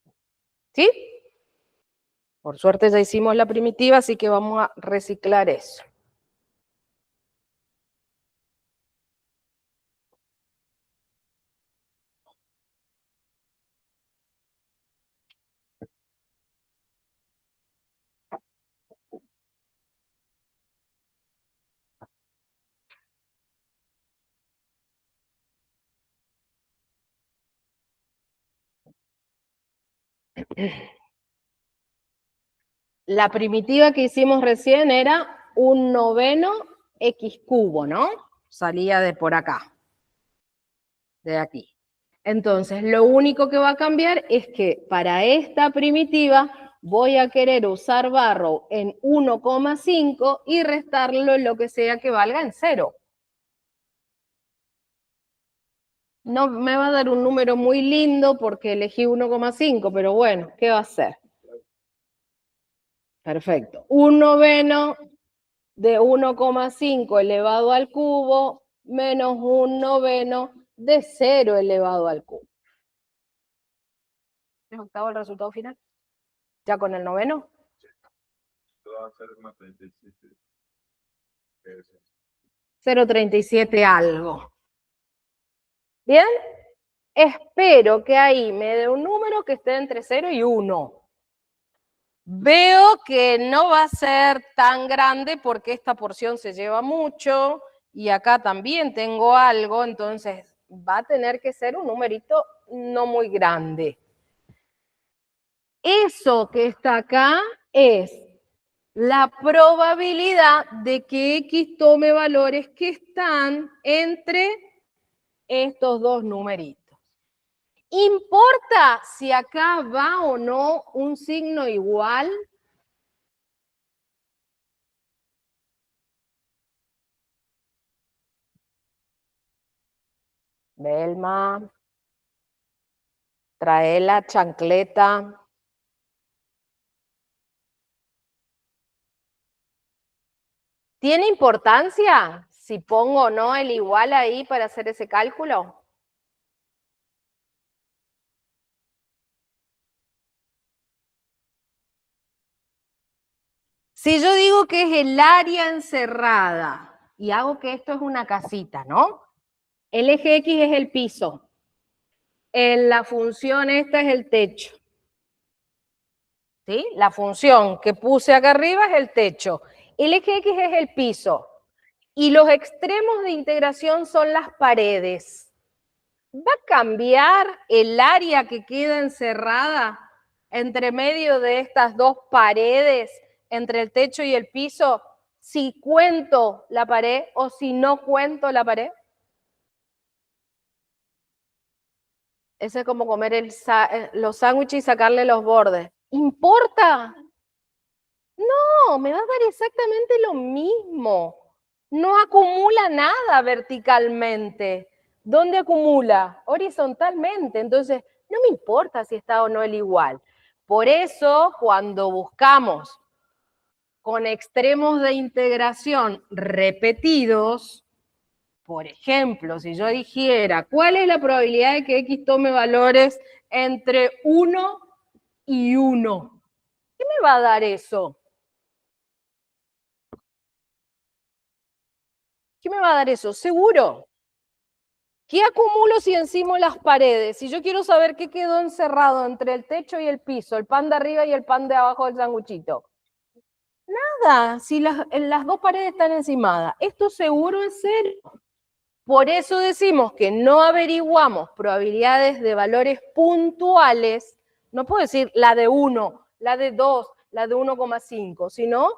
¿Sí? Por suerte ya hicimos la primitiva, así que vamos a reciclar eso. La primitiva que hicimos recién era 1/9 x cubo, ¿no? Salía de por acá, de aquí. Entonces, lo único que va a cambiar es que para esta primitiva voy a querer usar barro en 1,5 y restarlo lo que sea que valga en 0. No me va a dar un número muy lindo porque elegí 1,5, pero bueno, ¿qué va a hacer? Perfecto. 1/9 de 1,5 elevado al cubo menos 1/9 de 0 elevado al cubo. ¿Es octavo el resultado final? ¿Ya con el noveno? Va a ser más 37. 0,37 algo. ¿Bien? Espero que ahí me dé un número que esté entre 0 y 1. Veo que no va a ser tan grande porque esta porción se lleva mucho y acá también tengo algo, entonces va a tener que ser un numerito no muy grande. Eso que está acá es la probabilidad de que X tome valores que están entre estos dos numeritos. ¿Importa si acá va o no un signo igual? Belma, trae la chancleta. ¿Tiene importancia si pongo o no el igual ahí para hacer ese cálculo? Si yo digo que es el área encerrada y hago que esto es una casita, ¿no? El eje X es el piso. La función esta es el techo. ¿Sí? La función que puse acá arriba es el techo. El eje X es el piso. Y los extremos de integración son las paredes. ¿Va a cambiar el área que queda encerrada entre medio de estas dos paredes, entre el techo y el piso, si cuento la pared o si no cuento la pared? Ese es como comer los sándwiches y sacarle los bordes. ¿Importa? No, me va a dar exactamente lo mismo. No acumula nada verticalmente. ¿Dónde acumula? Horizontalmente. Entonces, no me importa si está o no el igual. Por eso, cuando buscamos con extremos de integración repetidos, por ejemplo, si yo dijera, ¿cuál es la probabilidad de que X tome valores entre 1 y 1? ¿Qué me va a dar eso? ¿Qué me va a dar eso? Seguro. ¿Qué acumulo si encimo las paredes? Si yo quiero saber qué quedó encerrado entre el techo y el piso, el pan de arriba y el pan de abajo del sanguchito. Nada, si las dos paredes están encimadas. Esto seguro es 0. Por eso decimos que no averiguamos probabilidades de valores puntuales. No puedo decir la de 1, la de 2, la de 1,5, sino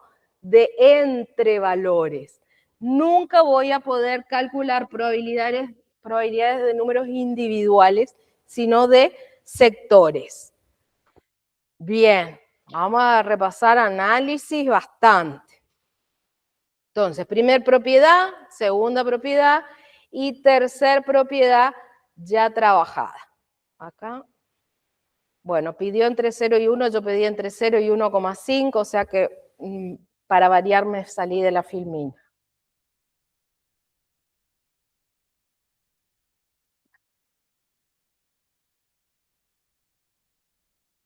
de entre valores. Nunca voy a poder calcular probabilidades de números individuales, sino de sectores. Bien, vamos a repasar análisis bastante. Entonces, primer propiedad, segunda propiedad y tercer propiedad ya trabajada. Acá. Bueno, pidió entre 0 y 1, yo pedí entre 0 y 1,5, o sea que para variar me salí de la filmina.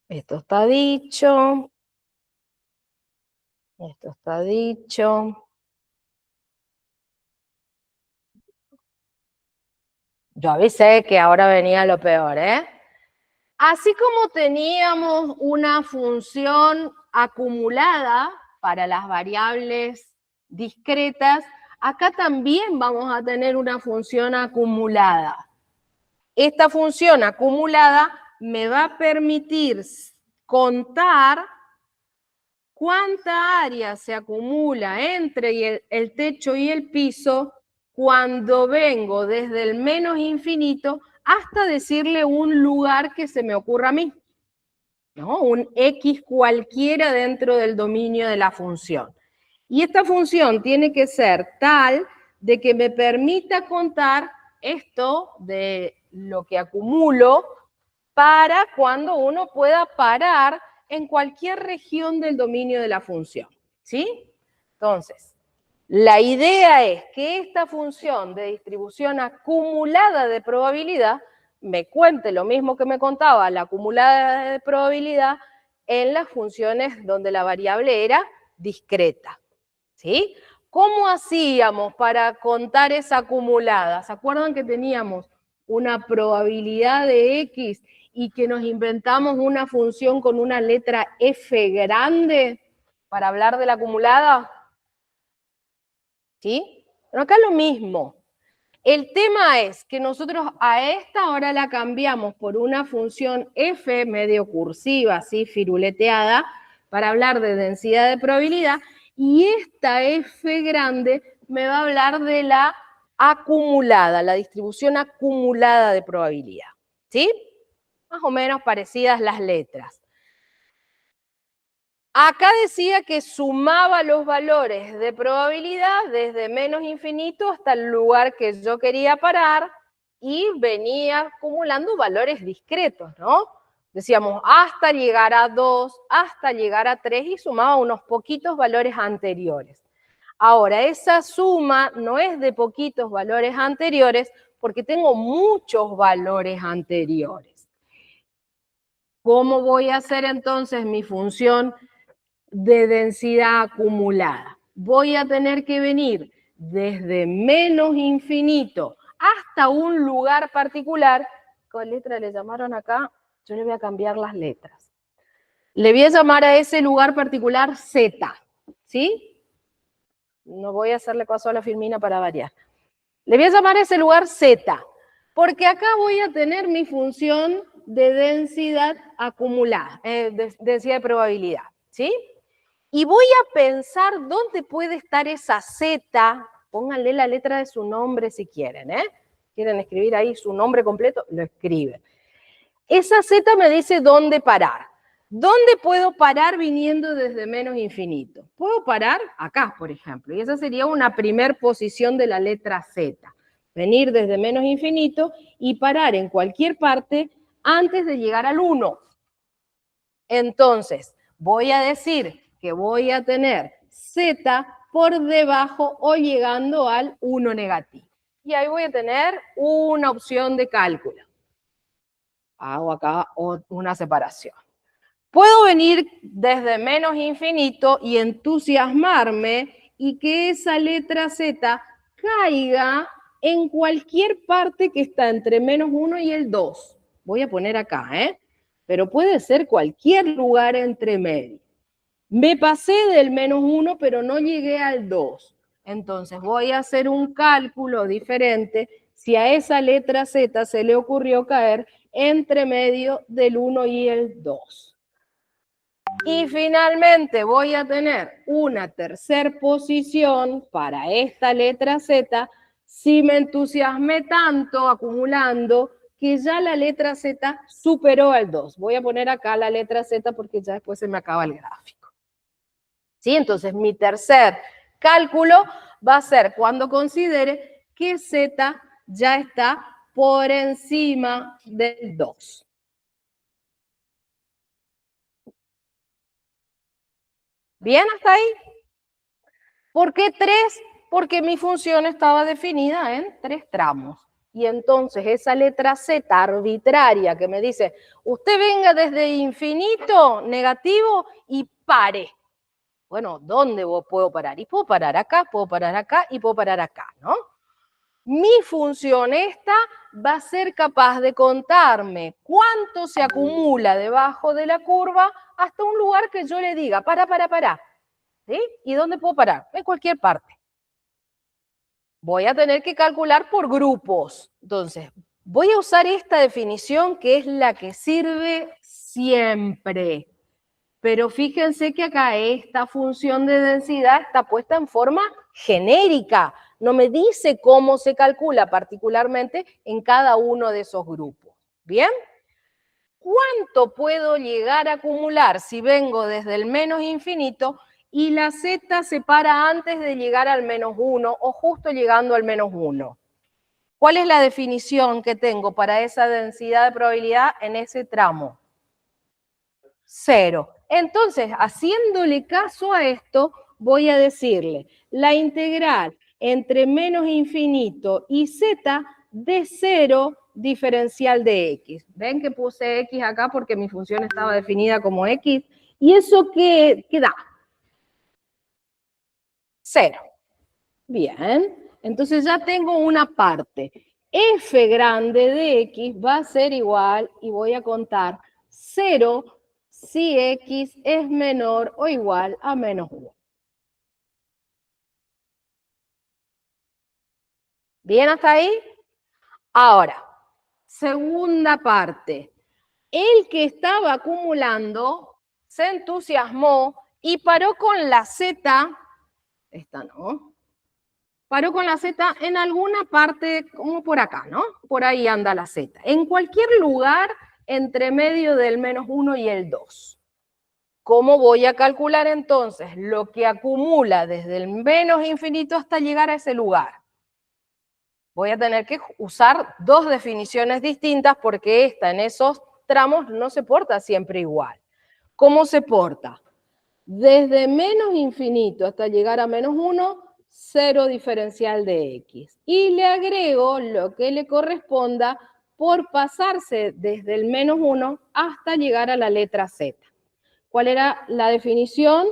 Esto está dicho. Esto está dicho. Yo avisé que ahora venía lo peor, ¿eh? Así como teníamos una función acumulada para las variables discretas, acá también vamos a tener una función acumulada. Esta función acumulada me va a permitir contar cuánta área se acumula entre el techo y el piso cuando vengo desde el menos infinito hasta decirle un lugar que se me ocurra a mí, ¿no? Un X cualquiera dentro del dominio de la función. Y esta función tiene que ser tal de que me permita contar esto de lo que acumulo para cuando uno pueda parar en cualquier región del dominio de la función, ¿sí? Entonces, la idea es que esta función de distribución acumulada de probabilidad me cuente lo mismo que me contaba la acumulada de probabilidad en las funciones donde la variable era discreta, ¿sí? ¿Cómo hacíamos para contar esa acumulada? ¿Se acuerdan que teníamos una probabilidad de X y que nos inventamos una función con una letra F grande para hablar de la acumulada? ¿Sí? Pero acá lo mismo. El tema es que nosotros a esta hora la cambiamos por una función F medio cursiva, así firuleteada, para hablar de densidad de probabilidad, y esta F grande me va a hablar de la acumulada, la distribución acumulada de probabilidad. ¿Sí? Más o menos parecidas las letras. Acá decía que sumaba los valores de probabilidad desde menos infinito hasta el lugar que yo quería parar y venía acumulando valores discretos, ¿no? Decíamos hasta llegar a 2, hasta llegar a 3 y sumaba unos poquitos valores anteriores. Ahora, esa suma no es de poquitos valores anteriores porque tengo muchos valores anteriores. ¿Cómo voy a hacer entonces mi función de densidad acumulada? Voy a tener que venir desde menos infinito hasta un lugar particular. ¿Cuál letra le llamaron acá? Yo le voy a cambiar las letras. Le voy a llamar a ese lugar particular Z, ¿sí? No voy a hacerle caso a la Firmina para variar. Le voy a llamar a ese lugar Z, porque acá voy a tener mi función de densidad acumulada, densidad de probabilidad, ¿sí? Y voy a pensar dónde puede estar esa Z, pónganle la letra de su nombre si quieren, ¿eh? ¿Quieren escribir ahí su nombre completo? Lo escriben. Esa Z me dice dónde parar. ¿Dónde puedo parar viniendo desde menos infinito? Puedo parar acá, por ejemplo, y esa sería una primer posición de la letra Z. Venir desde menos infinito y parar en cualquier parte antes de llegar al 1. Entonces, voy a decir que voy a tener Z por debajo o llegando al 1 negativo. Y ahí voy a tener una opción de cálculo. Hago acá una separación. Puedo venir desde menos infinito y entusiasmarme y que esa letra Z caiga en cualquier parte que está entre menos 1 y el 2. Voy a poner acá, ¿eh? Pero puede ser cualquier lugar entre medio. Me pasé del menos 1, pero no llegué al 2. Entonces voy a hacer un cálculo diferente si a esa letra Z se le ocurrió caer entre medio del 1 y el 2. Y finalmente voy a tener una tercera posición para esta letra Z si me entusiasmé tanto acumulando que ya la letra Z superó al 2. Voy a poner acá la letra Z porque ya después se me acaba el gráfico. ¿Sí? Entonces mi tercer cálculo va a ser cuando considere que Z ya está por encima del 2. ¿Bien hasta ahí? ¿Por qué 3? Porque mi función estaba definida en 3 tramos. Y entonces esa letra Z arbitraria que me dice, usted venga desde infinito, negativo, y pare. Bueno, ¿dónde puedo parar? Y puedo parar acá, puedo parar acá y puedo parar acá, ¿no? Mi función esta va a ser capaz de contarme cuánto se acumula debajo de la curva hasta un lugar que yo le diga, para. ¿Sí? ¿Y dónde puedo parar? En cualquier parte. Voy a tener que calcular por grupos. Entonces, voy a usar esta definición que es la que sirve siempre. Pero fíjense que acá esta función de densidad está puesta en forma genérica. No me dice cómo se calcula particularmente en cada uno de esos grupos. ¿Bien? ¿Cuánto puedo llegar a acumular si vengo desde el menos infinito y la z se para antes de llegar al menos 1 o justo llegando al menos 1? ¿Cuál es la definición que tengo para esa densidad de probabilidad en ese tramo? 0. Entonces, haciéndole caso a esto, voy a decirle la integral entre menos infinito y z de 0 diferencial de x. ¿Ven que puse x acá porque mi función estaba definida como x? ¿Y eso qué da? 0. Bien, entonces ya tengo una parte. F grande de x va a ser igual, y voy a contar 0 si x es menor o igual a menos 1. ¿Bien hasta ahí? Ahora, segunda parte. El que estaba acumulando se entusiasmó y paró con la z, esta no, paró con la z en alguna parte como por acá, ¿no? Por ahí anda la z. En cualquier lugar entre medio del menos 1 y el 2. ¿Cómo voy a calcular entonces lo que acumula desde el menos infinito hasta llegar a ese lugar? Voy a tener que usar dos definiciones distintas porque esta en esos tramos no se porta siempre igual. ¿Cómo se porta? Desde menos infinito hasta llegar a menos 1, 0 diferencial de x. Y le agrego lo que le corresponda por pasarse desde el menos 1 hasta llegar a la letra z. ¿Cuál era la definición?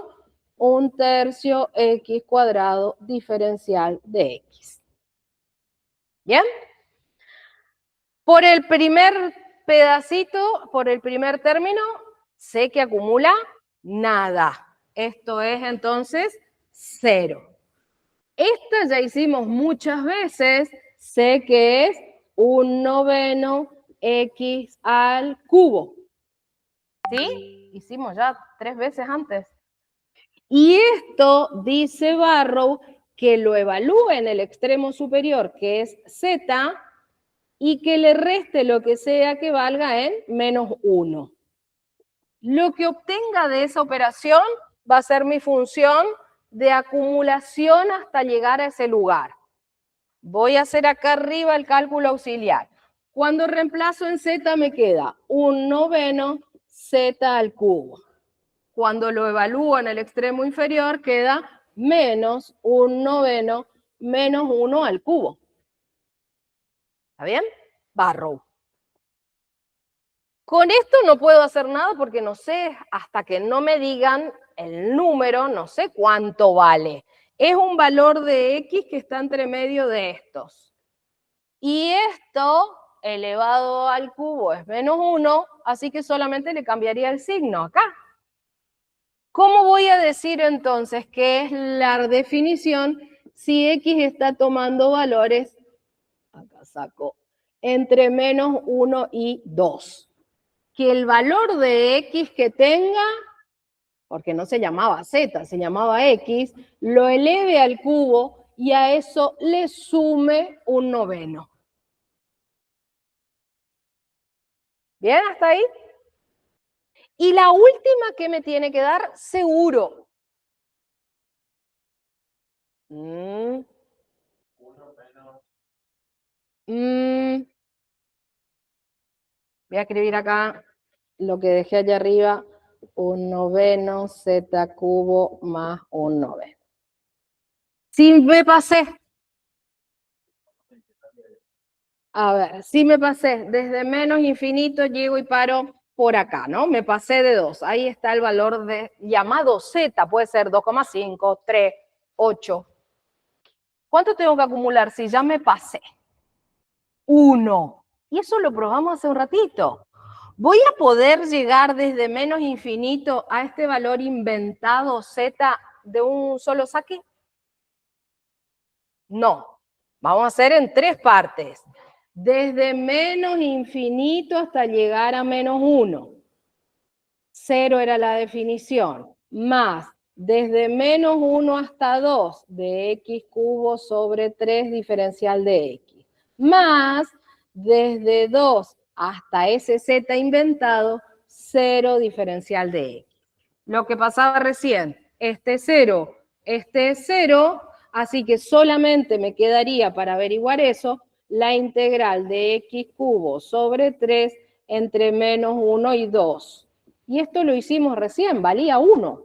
1/3 x cuadrado diferencial de x. ¿Bien? Por el primer pedacito, por el primer término, sé que acumula nada. Esto es entonces 0. Esta ya hicimos muchas veces, sé que es 1/9 x al cubo. ¿Sí? Hicimos ya 3 veces antes. Y esto, dice Barrow, que lo evalúe en el extremo superior, que es z, y que le reste lo que sea que valga en menos 1. Lo que obtenga de esa operación va a ser mi función de acumulación hasta llegar a ese lugar. Voy a hacer acá arriba el cálculo auxiliar. Cuando reemplazo en z me queda 1/9 z al cubo. Cuando lo evalúo en el extremo inferior queda menos 1/9 menos 1 al cubo. ¿Está bien? Barrow. Con esto no puedo hacer nada porque no sé, hasta que no me digan el número, no sé cuánto vale. Es un valor de x que está entre medio de estos. Y esto elevado al cubo es menos 1, así que solamente le cambiaría el signo acá. ¿Cómo voy a decir entonces qué es la definición si x está tomando valores, acá saco, entre menos 1 y 2? Que el valor de x que tenga, porque no se llamaba z, se llamaba x, lo eleve al cubo y a eso le sume 1/9. ¿Bien hasta ahí? Y la última que me tiene que dar seguro. Voy a escribir acá lo que dejé allá arriba, 1/9 z cubo más 1/9. Si me pasé, a ver, si me pasé desde menos infinito, llego y paro por acá, ¿no? Me pasé de 2. Ahí está el valor de llamado z, puede ser 2,5, 3, 8. ¿Cuánto tengo que acumular si ya me pasé? 1. Y eso lo probamos hace un ratito. ¿Voy a poder llegar desde menos infinito a este valor inventado z de un solo saque? No. Vamos a hacer en 3 partes. Desde menos infinito hasta llegar a menos 1. 0 era la definición, más desde menos 1 hasta 2 de x cubo sobre 3 diferencial de x, más desde 2 hasta ese z inventado, 0 diferencial de x. Lo que pasaba recién, este es 0, así que solamente me quedaría para averiguar eso la integral de x cubo sobre 3 entre menos 1 y 2. Y esto lo hicimos recién, valía 1.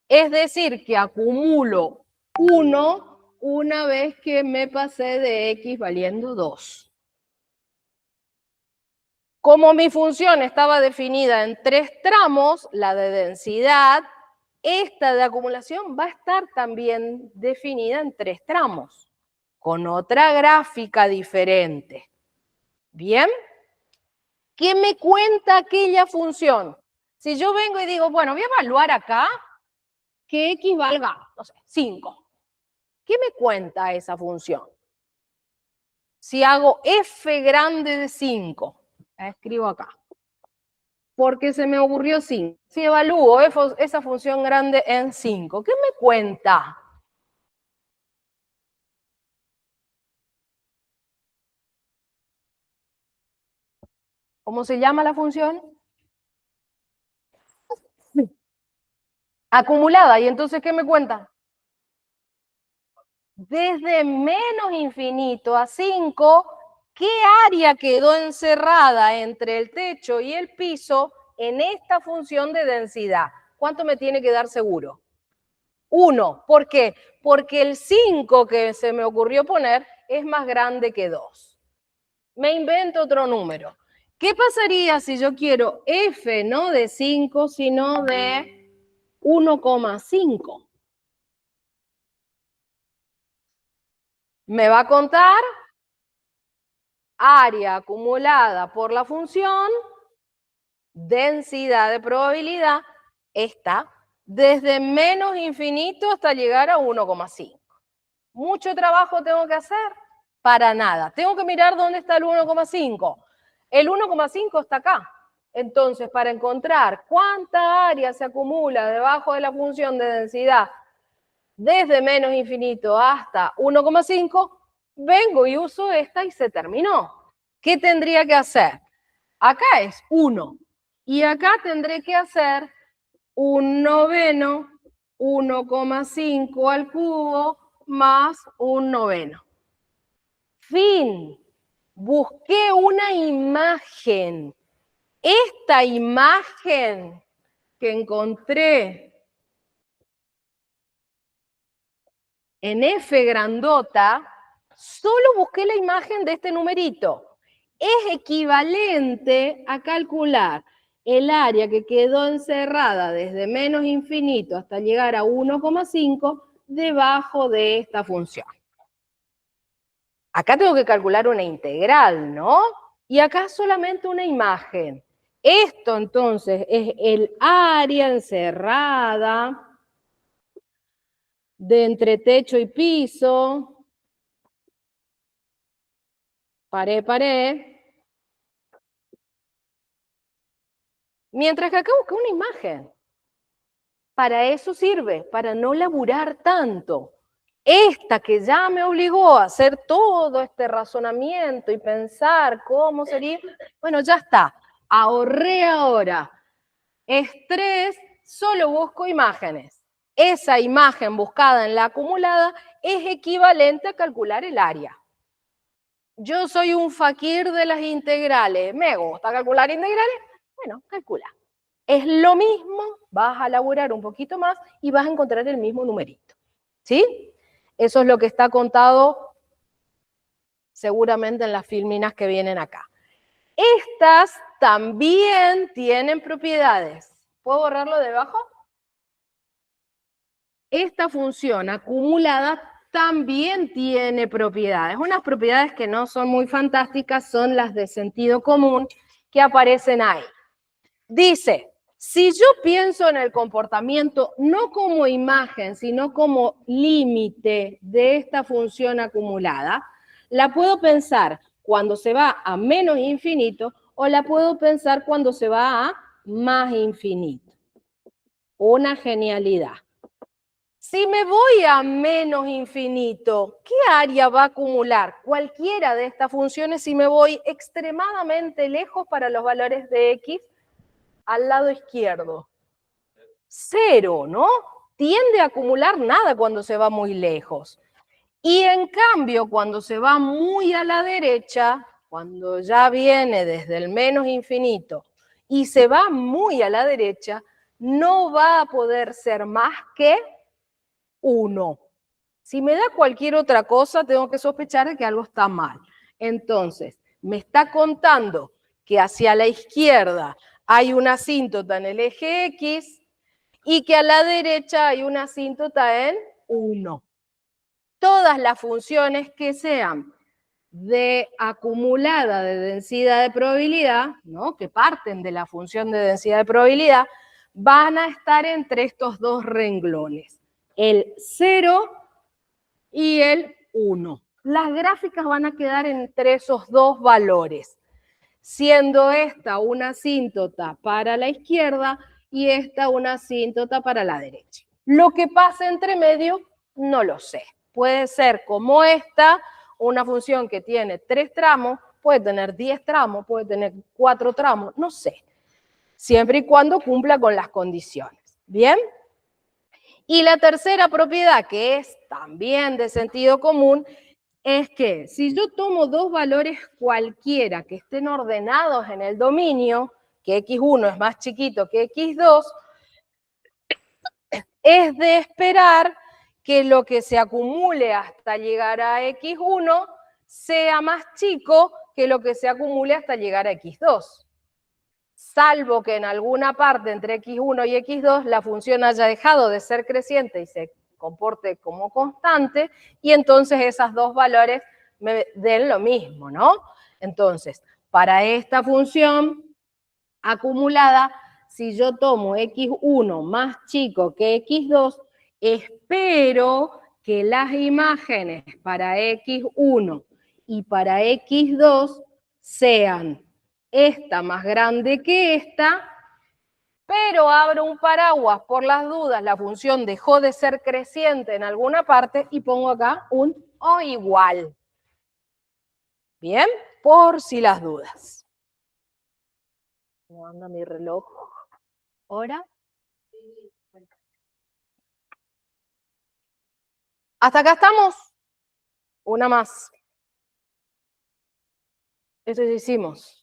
Es decir, que acumulo 1 una vez que me pasé de x valiendo 2. Como mi función estaba definida en 3 tramos, la de densidad, esta de acumulación va a estar también definida en 3 tramos, con otra gráfica diferente. ¿Bien? ¿Qué me cuenta aquella función? Si yo vengo y digo, bueno, voy a evaluar acá que x valga, no sé, 5. ¿Qué me cuenta esa función? Si hago f grande de 5, la escribo acá, porque se me ocurrió 5. Si evalúo esa función grande en 5, ¿qué me cuenta? ¿Cómo se llama la función? Acumulada. ¿Y entonces qué me cuenta? Desde menos infinito a 5, ¿qué área quedó encerrada entre el techo y el piso en esta función de densidad? ¿Cuánto me tiene que dar seguro? 1. ¿Por qué? Porque el 5 que se me ocurrió poner es más grande que 2. Me invento otro número. ¿Qué pasaría si yo quiero f no de 5, sino de 1,5? Me va a contar área acumulada por la función, densidad de probabilidad, esta, desde menos infinito hasta llegar a 1,5. ¿Mucho trabajo tengo que hacer? Para nada. Tengo que mirar dónde está el 1,5. El 1,5 está acá. Entonces, para encontrar cuánta área se acumula debajo de la función de densidad desde menos infinito hasta 1,5, vengo y uso esta y se terminó. ¿Qué tendría que hacer? Acá es 1. Y acá tendré que hacer 1/9, 1,5 al cubo, más 1/9. Fin. Busqué una imagen. Esta imagen que encontré en F grandota, solo busqué la imagen de este numerito. Es equivalente a calcular el área que quedó encerrada desde menos infinito hasta llegar a 1,5 debajo de esta función. Acá tengo que calcular una integral, ¿no? Y acá solamente una imagen. Esto entonces es el área encerrada de entre techo y piso, pared. Mientras que acá busqué una imagen. Para eso sirve, para no laburar tanto. Esta que ya me obligó a hacer todo este razonamiento y pensar cómo sería, bueno, ya está. Ahorré ahora estrés, solo busco imágenes. Esa imagen buscada en la acumulada es equivalente a calcular el área. Yo soy un fakir de las integrales. ¿Me gusta calcular integrales? Bueno, calcula. Es lo mismo, vas a laburar un poquito más y vas a encontrar el mismo numerito. ¿Sí? Eso es lo que está contado seguramente en las filminas que vienen acá. Estas también tienen propiedades. ¿Puedo borrarlo de abajo? Esta función acumulada también tiene propiedades. Unas propiedades que no son muy fantásticas son las de sentido común que aparecen ahí. Dice, si yo pienso en el comportamiento no como imagen, sino como límite de esta función acumulada, la puedo pensar cuando se va a menos infinito o la puedo pensar cuando se va a más infinito. Una genialidad. Si me voy a menos infinito, ¿qué área va a acumular? Cualquiera de estas funciones si me voy extremadamente lejos para los valores de x al lado izquierdo. 0, ¿no? Tiende a acumular nada cuando se va muy lejos. Y en cambio, cuando se va muy a la derecha, cuando ya viene desde el menos infinito y se va muy a la derecha, no va a poder ser más que 1. Si me da cualquier otra cosa, tengo que sospechar de que algo está mal. Entonces, me está contando que hacia la izquierda hay una asíntota en el eje X y que a la derecha hay una asíntota en 1. Todas las funciones que sean de acumulada de densidad de probabilidad, ¿no? Que parten de la función de densidad de probabilidad, van a estar entre estos dos renglones, el 0 y el 1. Las gráficas van a quedar entre esos dos valores, siendo esta una asíntota para la izquierda y esta una asíntota para la derecha. Lo que pasa entre medio, no lo sé. Puede ser como esta, una función que tiene 3 tramos, puede tener 10 tramos, puede tener 4 tramos, no sé. Siempre y cuando cumpla con las condiciones. ¿Bien? Y la tercera propiedad, que es también de sentido común, es que si yo tomo dos valores cualquiera que estén ordenados en el dominio, que x1 es más chiquito que x2, es de esperar que lo que se acumule hasta llegar a x1 sea más chico que lo que se acumule hasta llegar a x2. Salvo que en alguna parte entre x1 y x2 la función haya dejado de ser creciente y se comporte como constante, y entonces esos dos valores me den lo mismo, ¿no? Entonces, para esta función acumulada, si yo tomo x1 más chico que x2, espero que las imágenes para x1 y para x2 sean esta más grande que esta, pero abro un paraguas por las dudas, la función dejó de ser creciente en alguna parte y pongo acá un o igual. Bien, por si las dudas. ¿Cómo anda mi reloj? ¿Hora? ¿Hasta acá estamos? Una más. Eso ya hicimos.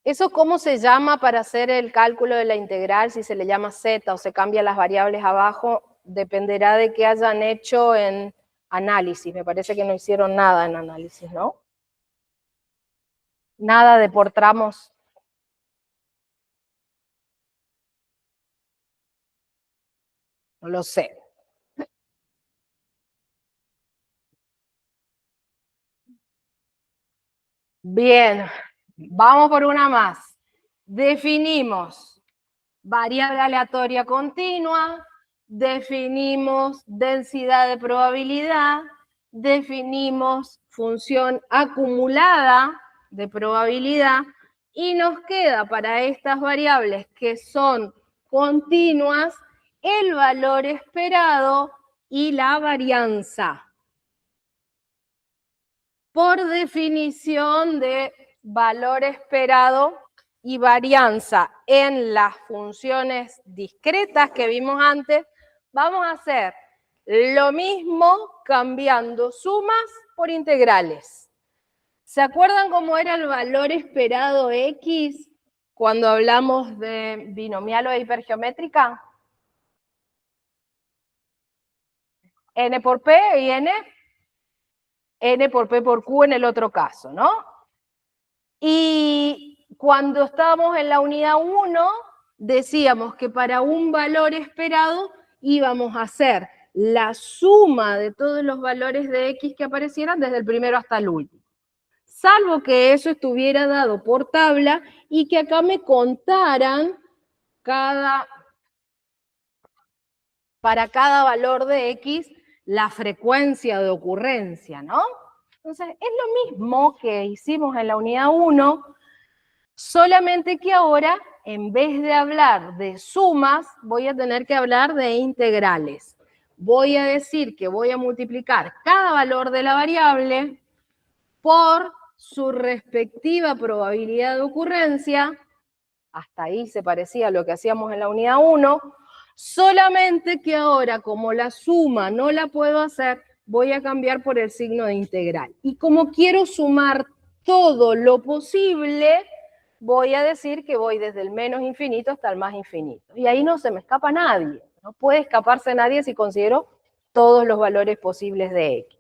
¿Eso cómo se llama para hacer el cálculo de la integral? Si se le llama z o se cambian las variables abajo, dependerá de qué hayan hecho en análisis. Me parece que no hicieron nada en análisis, ¿no? Nada de por tramos. No lo sé. Bien, vamos por una más. Definimos variable aleatoria continua, definimos densidad de probabilidad, definimos función acumulada de probabilidad y nos queda para estas variables que son continuas el valor esperado y la varianza. Por definición de valor esperado y varianza en las funciones discretas que vimos antes, vamos a hacer lo mismo cambiando sumas por integrales. ¿Se acuerdan cómo era el valor esperado X cuando hablamos de binomial o de hipergeométrica? N por P y N por P por Q en el otro caso, ¿no? Y cuando estábamos en la unidad 1, decíamos que para un valor esperado íbamos a hacer la suma de todos los valores de X que aparecieran desde el primero hasta el último. Salvo que eso estuviera dado por tabla y que acá me contaran para cada valor de X la frecuencia de ocurrencia, ¿no? Entonces, es lo mismo que hicimos en la unidad 1, Solamente que ahora, en vez de hablar de sumas, voy a tener que hablar de integrales. Voy a decir que voy a multiplicar cada valor de la variable por su respectiva probabilidad de ocurrencia. Hasta ahí se parecía a lo que hacíamos en la unidad 1, solamente que ahora, como la suma no la puedo hacer, voy a cambiar por el signo de integral. Y como quiero sumar todo lo posible, voy a decir que voy desde el menos infinito hasta el más infinito. Y ahí no se me escapa nadie. No puede escaparse nadie si considero todos los valores posibles de x.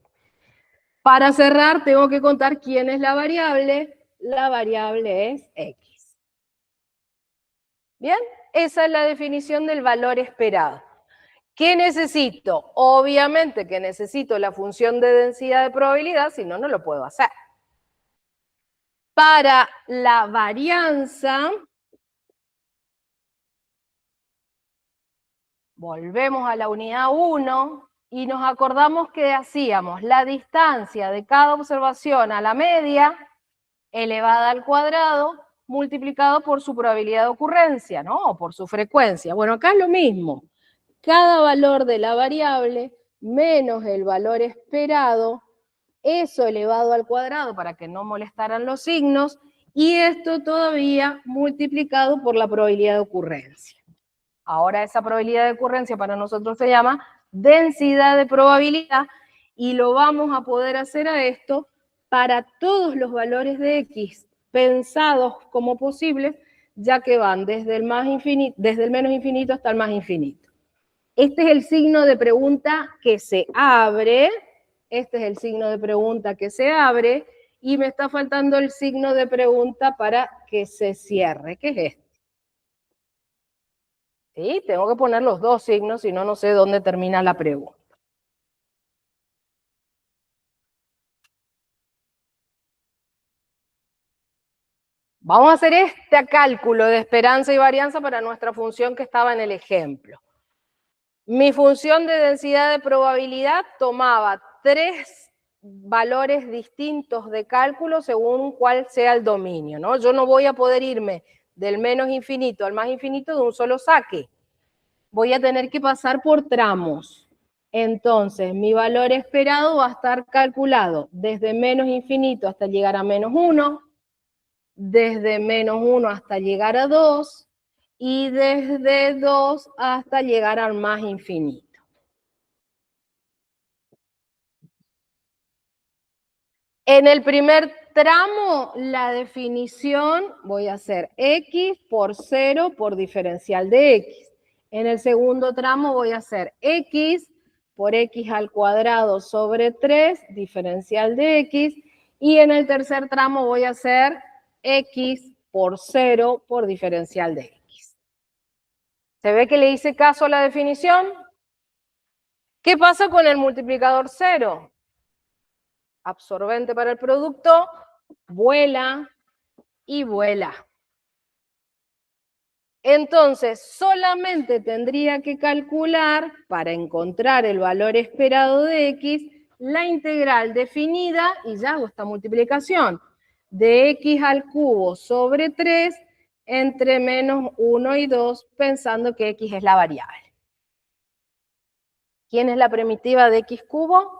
Para cerrar, tengo que contar quién es la variable. La variable es x. ¿Bien? Esa es la definición del valor esperado. ¿Qué necesito? Obviamente que necesito la función de densidad de probabilidad, si no, no lo puedo hacer. Para la varianza, volvemos a la unidad 1 y nos acordamos que hacíamos la distancia de cada observación a la media elevada al cuadrado multiplicado por su probabilidad de ocurrencia, ¿no? O por su frecuencia. Bueno, acá es lo mismo. Cada valor de la variable menos el valor esperado, eso elevado al cuadrado para que no molestaran los signos, y esto todavía multiplicado por la probabilidad de ocurrencia. Ahora esa probabilidad de ocurrencia para nosotros se llama densidad de probabilidad, y lo vamos a poder hacer a esto para todos los valores de x pensados como posibles, ya que van desde el menos infinito hasta el más infinito. Este es el signo de pregunta que se abre, este es el signo de pregunta que se abre, y me está faltando el signo de pregunta para que se cierre, que es este. ¿Sí? Tengo que poner los dos signos, si no, no sé dónde termina la pregunta. Vamos a hacer este cálculo de esperanza y varianza para nuestra función que estaba en el ejemplo. Mi función de densidad de probabilidad tomaba 3 valores distintos de cálculo según cuál sea el dominio, ¿no? Yo no voy a poder irme del menos infinito al más infinito de un solo saque. Voy a tener que pasar por tramos. Entonces, mi valor esperado va a estar calculado desde menos infinito hasta llegar a menos 1, desde menos 1 hasta llegar a 2, y desde 2 hasta llegar al más infinito. En el primer tramo, la definición, voy a hacer x por 0 por diferencial de x. En el segundo tramo voy a hacer x por x al cuadrado sobre 3, diferencial de x. Y en el tercer tramo voy a hacer x por 0 por diferencial de x. ¿Se ve que le hice caso a la definición? ¿Qué pasa con el multiplicador 0? Absorbente para el producto, vuela y vuela. Entonces, solamente tendría que calcular, para encontrar el valor esperado de x, la integral definida, y ya hago esta multiplicación, de x al cubo sobre 3 entre menos 1 y 2, pensando que x es la variable. ¿Quién es la primitiva de x cubo?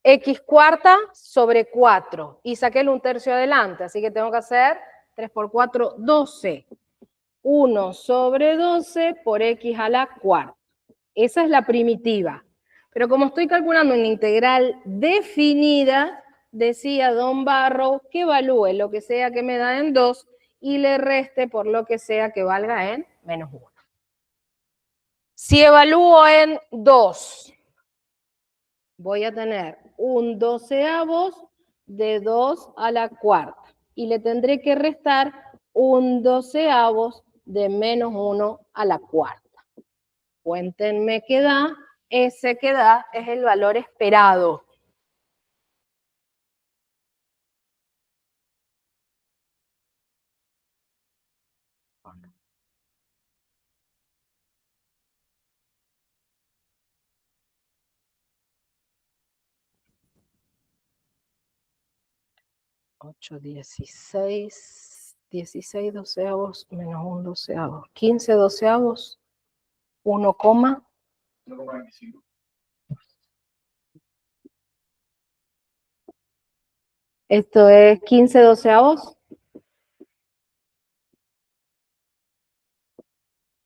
X cuarta sobre 4, y saqué el 1/3 adelante, así que tengo que hacer 3 por 4, 12. 1 sobre 12 por x a la cuarta. Esa es la primitiva. Pero como estoy calculando una integral definida, decía Don Barrow que evalúe lo que sea que me da en 2 y le reste por lo que sea que valga en menos 1. Si evalúo en 2, voy a tener un 12avos de 2 a la cuarta, y le tendré que restar un 12avos de menos 1 a la cuarta. Cuéntenme qué da. Ese que da es el valor esperado. 8, 16, 16 doceavos menos 1 doceavo. 15 doceavos, 1, 1,25. esto es 15 doceavos.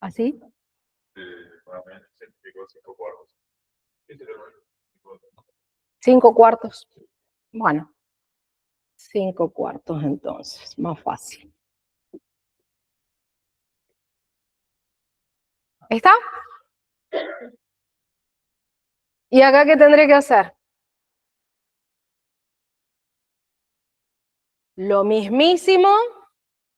¿Así? Para mí significó 5 cuartos. ¿Qué te lo doy? 5 cuartos. Bueno, 5 cuartos entonces, más fácil. ¿Está? ¿Y acá qué tendré que hacer? Lo mismísimo,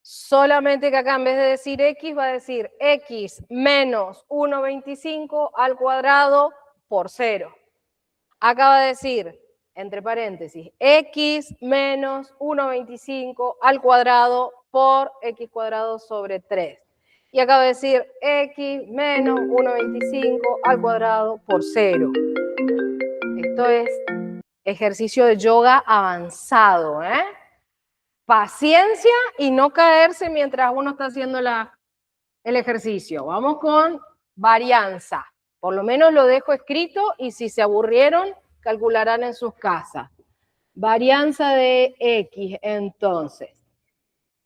solamente que acá en vez de decir x, va a decir x menos 1,25 al cuadrado por 0. Acá va a decir, entre paréntesis, x menos 1,25 al cuadrado por x cuadrado sobre 3. Y acá va a decir x menos 1,25 al cuadrado por 0. Esto es ejercicio de yoga avanzado, ¿eh? Paciencia y no caerse mientras uno está haciendo el ejercicio. Vamos con varianza. Por lo menos lo dejo escrito y si se aburrieron, calcularán en sus casas. Varianza de x, entonces.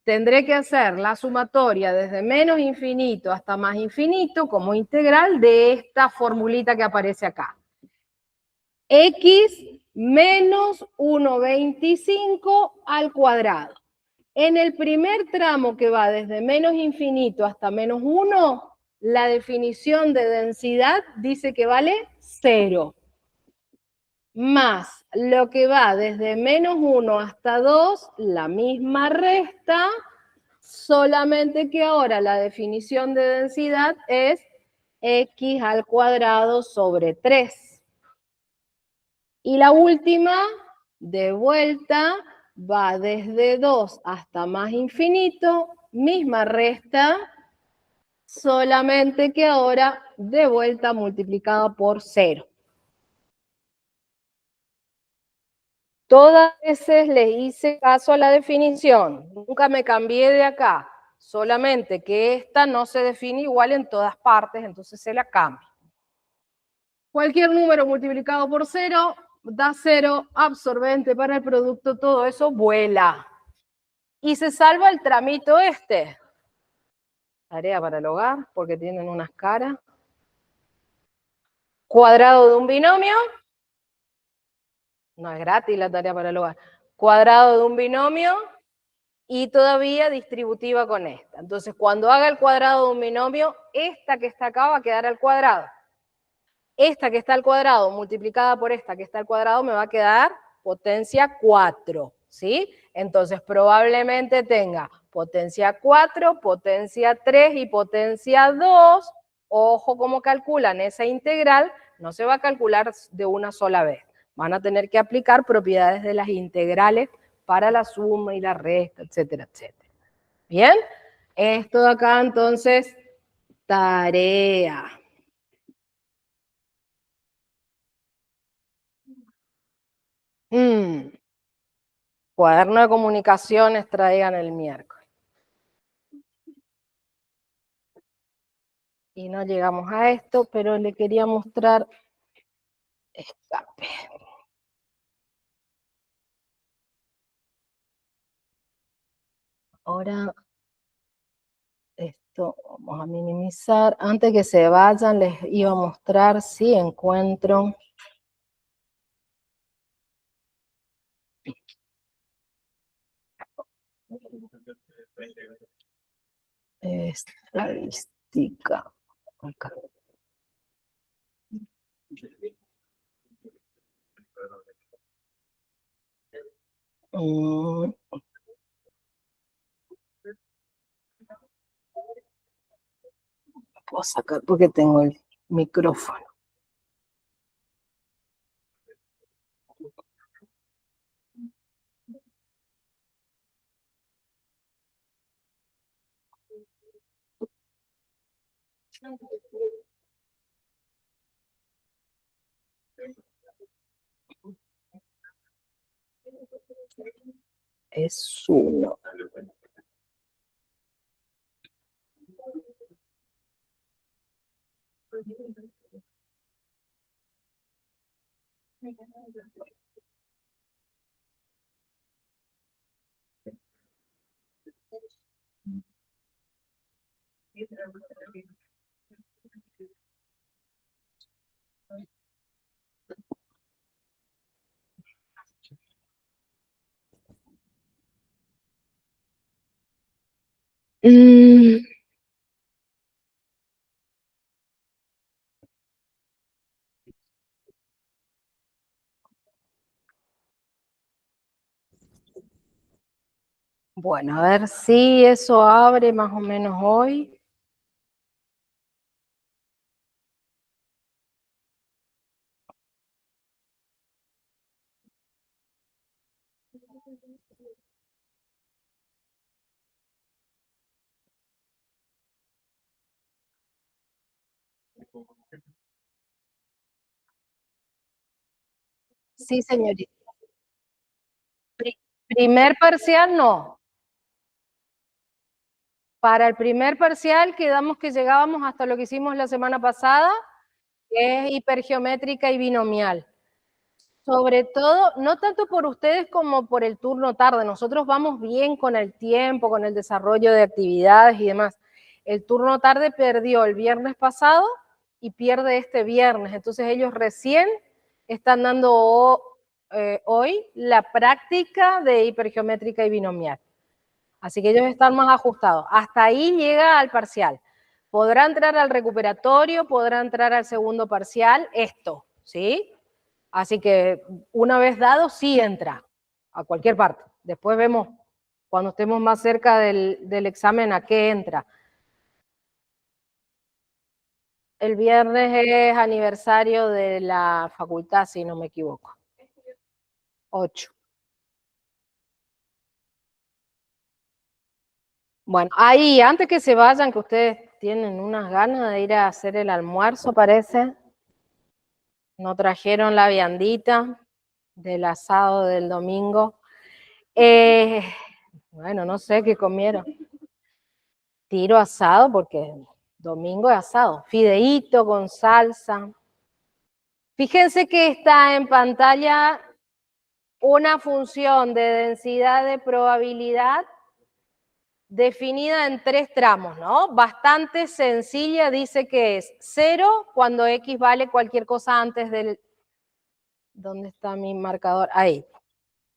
Tendré que hacer la sumatoria desde menos infinito hasta más infinito como integral de esta formulita que aparece acá. X menos 1,25 al cuadrado. En el primer tramo que va desde menos infinito hasta menos 1, la definición de densidad dice que vale 0. Más lo que va desde menos 1 hasta 2, la misma resta, solamente que ahora la definición de densidad es x al cuadrado sobre 3. Y la última, de vuelta, va desde 2 hasta más infinito, misma resta, solamente que ahora de vuelta multiplicada por 0. Todas veces le hice caso a la definición, nunca me cambié de acá, solamente que esta no se define igual en todas partes, entonces se la cambio. Cualquier número multiplicado por 0 da 0, absorbente para el producto, todo eso vuela. Y se salva el tramito este. Tarea para el hogar, porque tienen unas caras. Cuadrado de un binomio. No es gratis la tarea para el hogar. Cuadrado de un binomio y todavía distributiva con esta. Entonces, cuando haga el cuadrado de un binomio, esta que está acá va a quedar al cuadrado. Esta que está al cuadrado multiplicada por esta que está al cuadrado me va a quedar potencia 4, ¿sí? Entonces, probablemente tenga potencia 4, potencia 3 y potencia 2. Ojo cómo calculan esa integral, no se va a calcular de una sola vez. Van a tener que aplicar propiedades de las integrales para la suma y la resta, etcétera, etcétera. ¿Bien? Esto de acá, entonces, tarea. Cuaderno de comunicaciones traigan el miércoles. Y no llegamos a esto, pero le quería mostrar escape. Ahora, esto vamos a minimizar. Antes que se vayan, les iba a mostrar si encuentro estadística. Acá. Puedo sacar porque tengo el micrófono. es 1. Bueno, a ver si eso abre más o menos hoy. Sí, señorita. Primer parcial no. Para el primer parcial quedamos que llegábamos hasta lo que hicimos la semana pasada, que es hipergeométrica y binomial. Sobre todo, no tanto por ustedes como por el turno tarde. Nosotros vamos bien con el tiempo, con el desarrollo de actividades y demás. El turno tarde perdió el viernes pasado y pierde este viernes. Entonces ellos recién están dando hoy la práctica de hipergeométrica y binomial. Así que ellos están más ajustados. Hasta ahí llega al parcial. Podrá entrar al recuperatorio, podrá entrar al segundo parcial, esto, ¿sí? Así que una vez dado, sí entra a cualquier parte. Después vemos cuando estemos más cerca del examen a qué entra. El viernes es aniversario de la facultad, si no me equivoco. 8. Bueno, ahí, antes que se vayan, que ustedes tienen unas ganas de ir a hacer el almuerzo, parece. No trajeron la viandita del asado del domingo. Bueno, no sé qué comieron. Tiro asado porque domingo es asado. Fideíto con salsa. Fíjense que está en pantalla una función de densidad de probabilidad definida en 3 tramos, ¿no? Bastante sencilla, dice que es 0 cuando x vale cualquier cosa antes del... ¿Dónde está mi marcador? Ahí.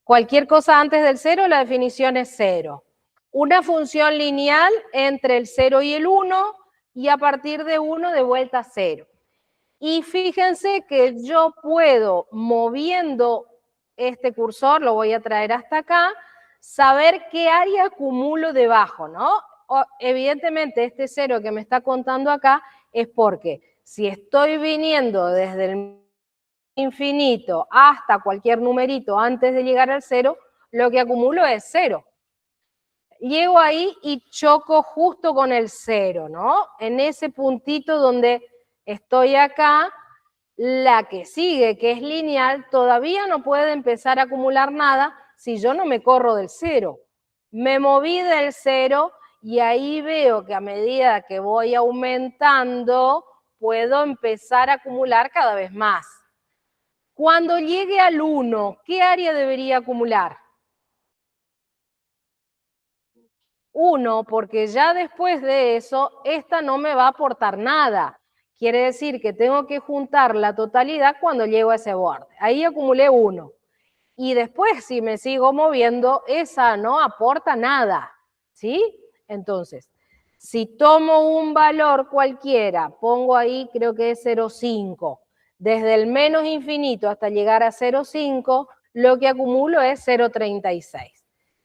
Cualquier cosa antes del 0, la definición es 0. Una función lineal entre el 0 y el 1 y a partir de 1 de vuelta a 0. Y fíjense que yo puedo, moviendo este cursor, lo voy a traer hasta acá, saber qué área acumulo debajo, ¿no? Evidentemente este 0 que me está contando acá es porque si estoy viniendo desde el infinito hasta cualquier numerito antes de llegar al 0, lo que acumulo es 0. Llego ahí y choco justo con el 0, ¿no? En ese puntito donde estoy acá, la que sigue, que es lineal, todavía no puede empezar a acumular nada si yo no me corro del 0. Me moví del 0 y ahí veo que a medida que voy aumentando, puedo empezar a acumular cada vez más. Cuando llegue al 1, ¿qué área debería acumular? 1, porque ya después de eso, esta no me va a aportar nada. Quiere decir que tengo que juntar la totalidad cuando llego a ese borde. Ahí acumulé 1. Y después, si me sigo moviendo, esa no aporta nada. ¿Sí? Entonces, si tomo un valor cualquiera, pongo ahí, creo que es 0,5. Desde el menos infinito hasta llegar a 0,5, lo que acumulo es 0,36.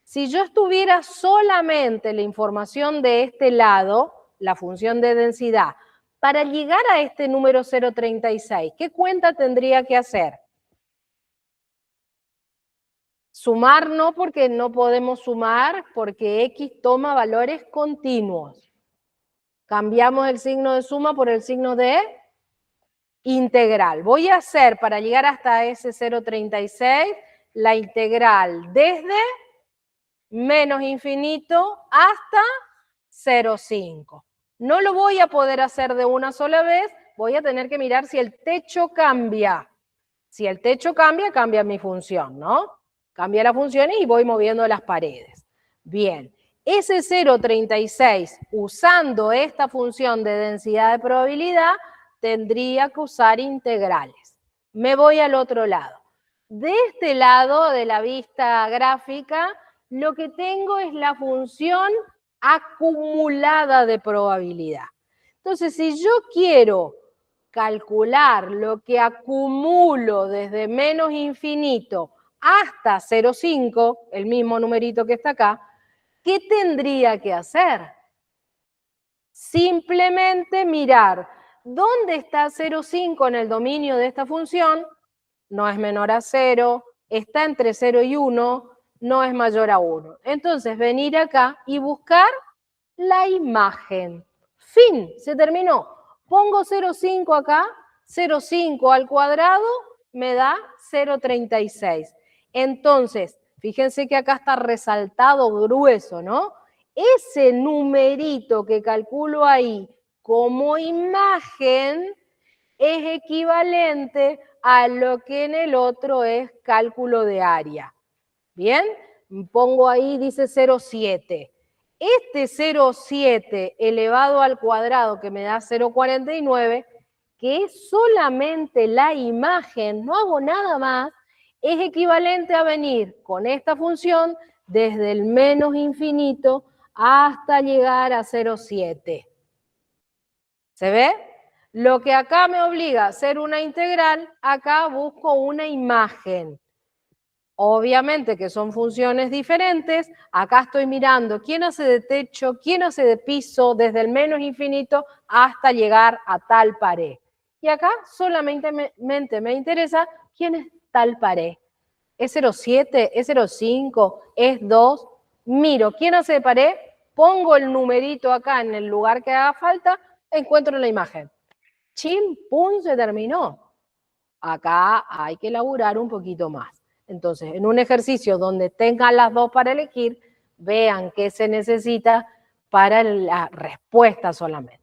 Si yo estuviera solamente la información de este lado, la función de densidad, para llegar a este número 0,36, ¿qué cuenta tendría que hacer? Sumar no, porque no podemos sumar, porque x toma valores continuos. Cambiamos el signo de suma por el signo de integral. Voy a hacer, para llegar hasta ese 0,36, la integral desde menos infinito hasta 0,5. No lo voy a poder hacer de una sola vez, voy a tener que mirar si el techo cambia. Si el techo cambia, cambia mi función, ¿no? Cambia las funciones y voy moviendo las paredes. Bien, ese 0,36, usando esta función de densidad de probabilidad, tendría que usar integrales. Me voy al otro lado. De este lado de la vista gráfica, lo que tengo es la función acumulada de probabilidad. Entonces, si yo quiero calcular lo que acumulo desde menos infinito hasta 0,5, el mismo numerito que está acá, ¿qué tendría que hacer? Simplemente mirar dónde está 0,5 en el dominio de esta función, no es menor a 0, está entre 0 y 1, no es mayor a 1. Entonces, venir acá y buscar la imagen. Fin, se terminó. Pongo 0,5 acá, 0,5 al cuadrado me da 0,36. Entonces, fíjense que acá está resaltado grueso, ¿no? Ese numerito que calculo ahí como imagen es equivalente a lo que en el otro es cálculo de área. ¿Bien? Pongo ahí, dice 0,7. Este 0,7 elevado al cuadrado que me da 0,49, que es solamente la imagen, no hago nada más, es equivalente a venir con esta función desde el menos infinito hasta llegar a 0,7. ¿Se ve? Lo que acá me obliga a hacer una integral, acá busco una imagen. Obviamente que son funciones diferentes. Acá estoy mirando quién hace de techo, quién hace de piso, desde el menos infinito hasta llegar a tal pared. Y acá solamente me interesa quién es tal pared. ¿Es 0,7? ¿Es 0,5? ¿Es 2? Miro quién hace de pared, pongo el numerito acá en el lugar que haga falta, encuentro la imagen. Chin, pum, se terminó. Acá hay que elaborar un poquito más. Entonces, en un ejercicio donde tengan las dos para elegir, vean qué se necesita para la respuesta solamente.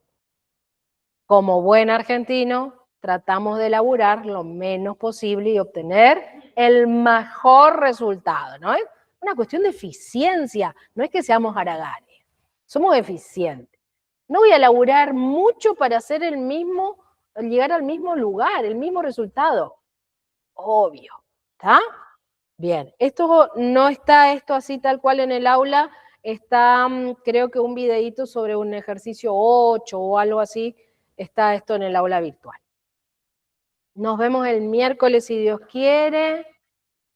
Como buen argentino, tratamos de elaborar lo menos posible y obtener el mejor resultado, ¿no? Es una cuestión de eficiencia, no es que seamos haraganes, somos eficientes. No voy a elaborar mucho para hacer llegar al mismo lugar, el mismo resultado. Obvio, ¿está? Bien, esto no está así tal cual en el aula, está creo que un videíto sobre un ejercicio 8 o algo así, está esto en el aula virtual. Nos vemos el miércoles si Dios quiere,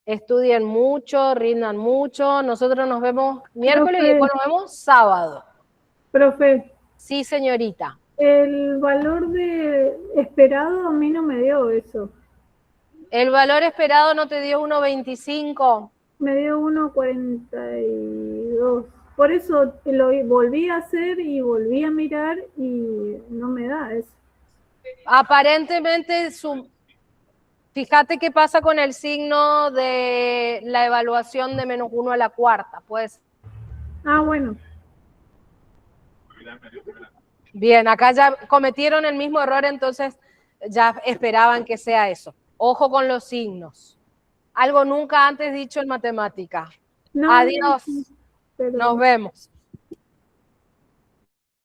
estudien mucho, rindan mucho, nosotros nos vemos miércoles y después nos vemos sábado. Profe. Sí, señorita. El valor de esperado a mí no me dio eso. ¿El valor esperado no te dio 1,25? Me dio 1,42. Por eso lo volví a hacer y volví a mirar y no me da eso. Aparentemente, fíjate qué pasa con el signo de la evaluación de -1 a la cuarta, pues. Ah, bueno. Bien, acá ya cometieron el mismo error, entonces ya esperaban que sea eso. Ojo con los signos. Algo nunca antes dicho en matemática. No, Adiós. pero... Nos vemos.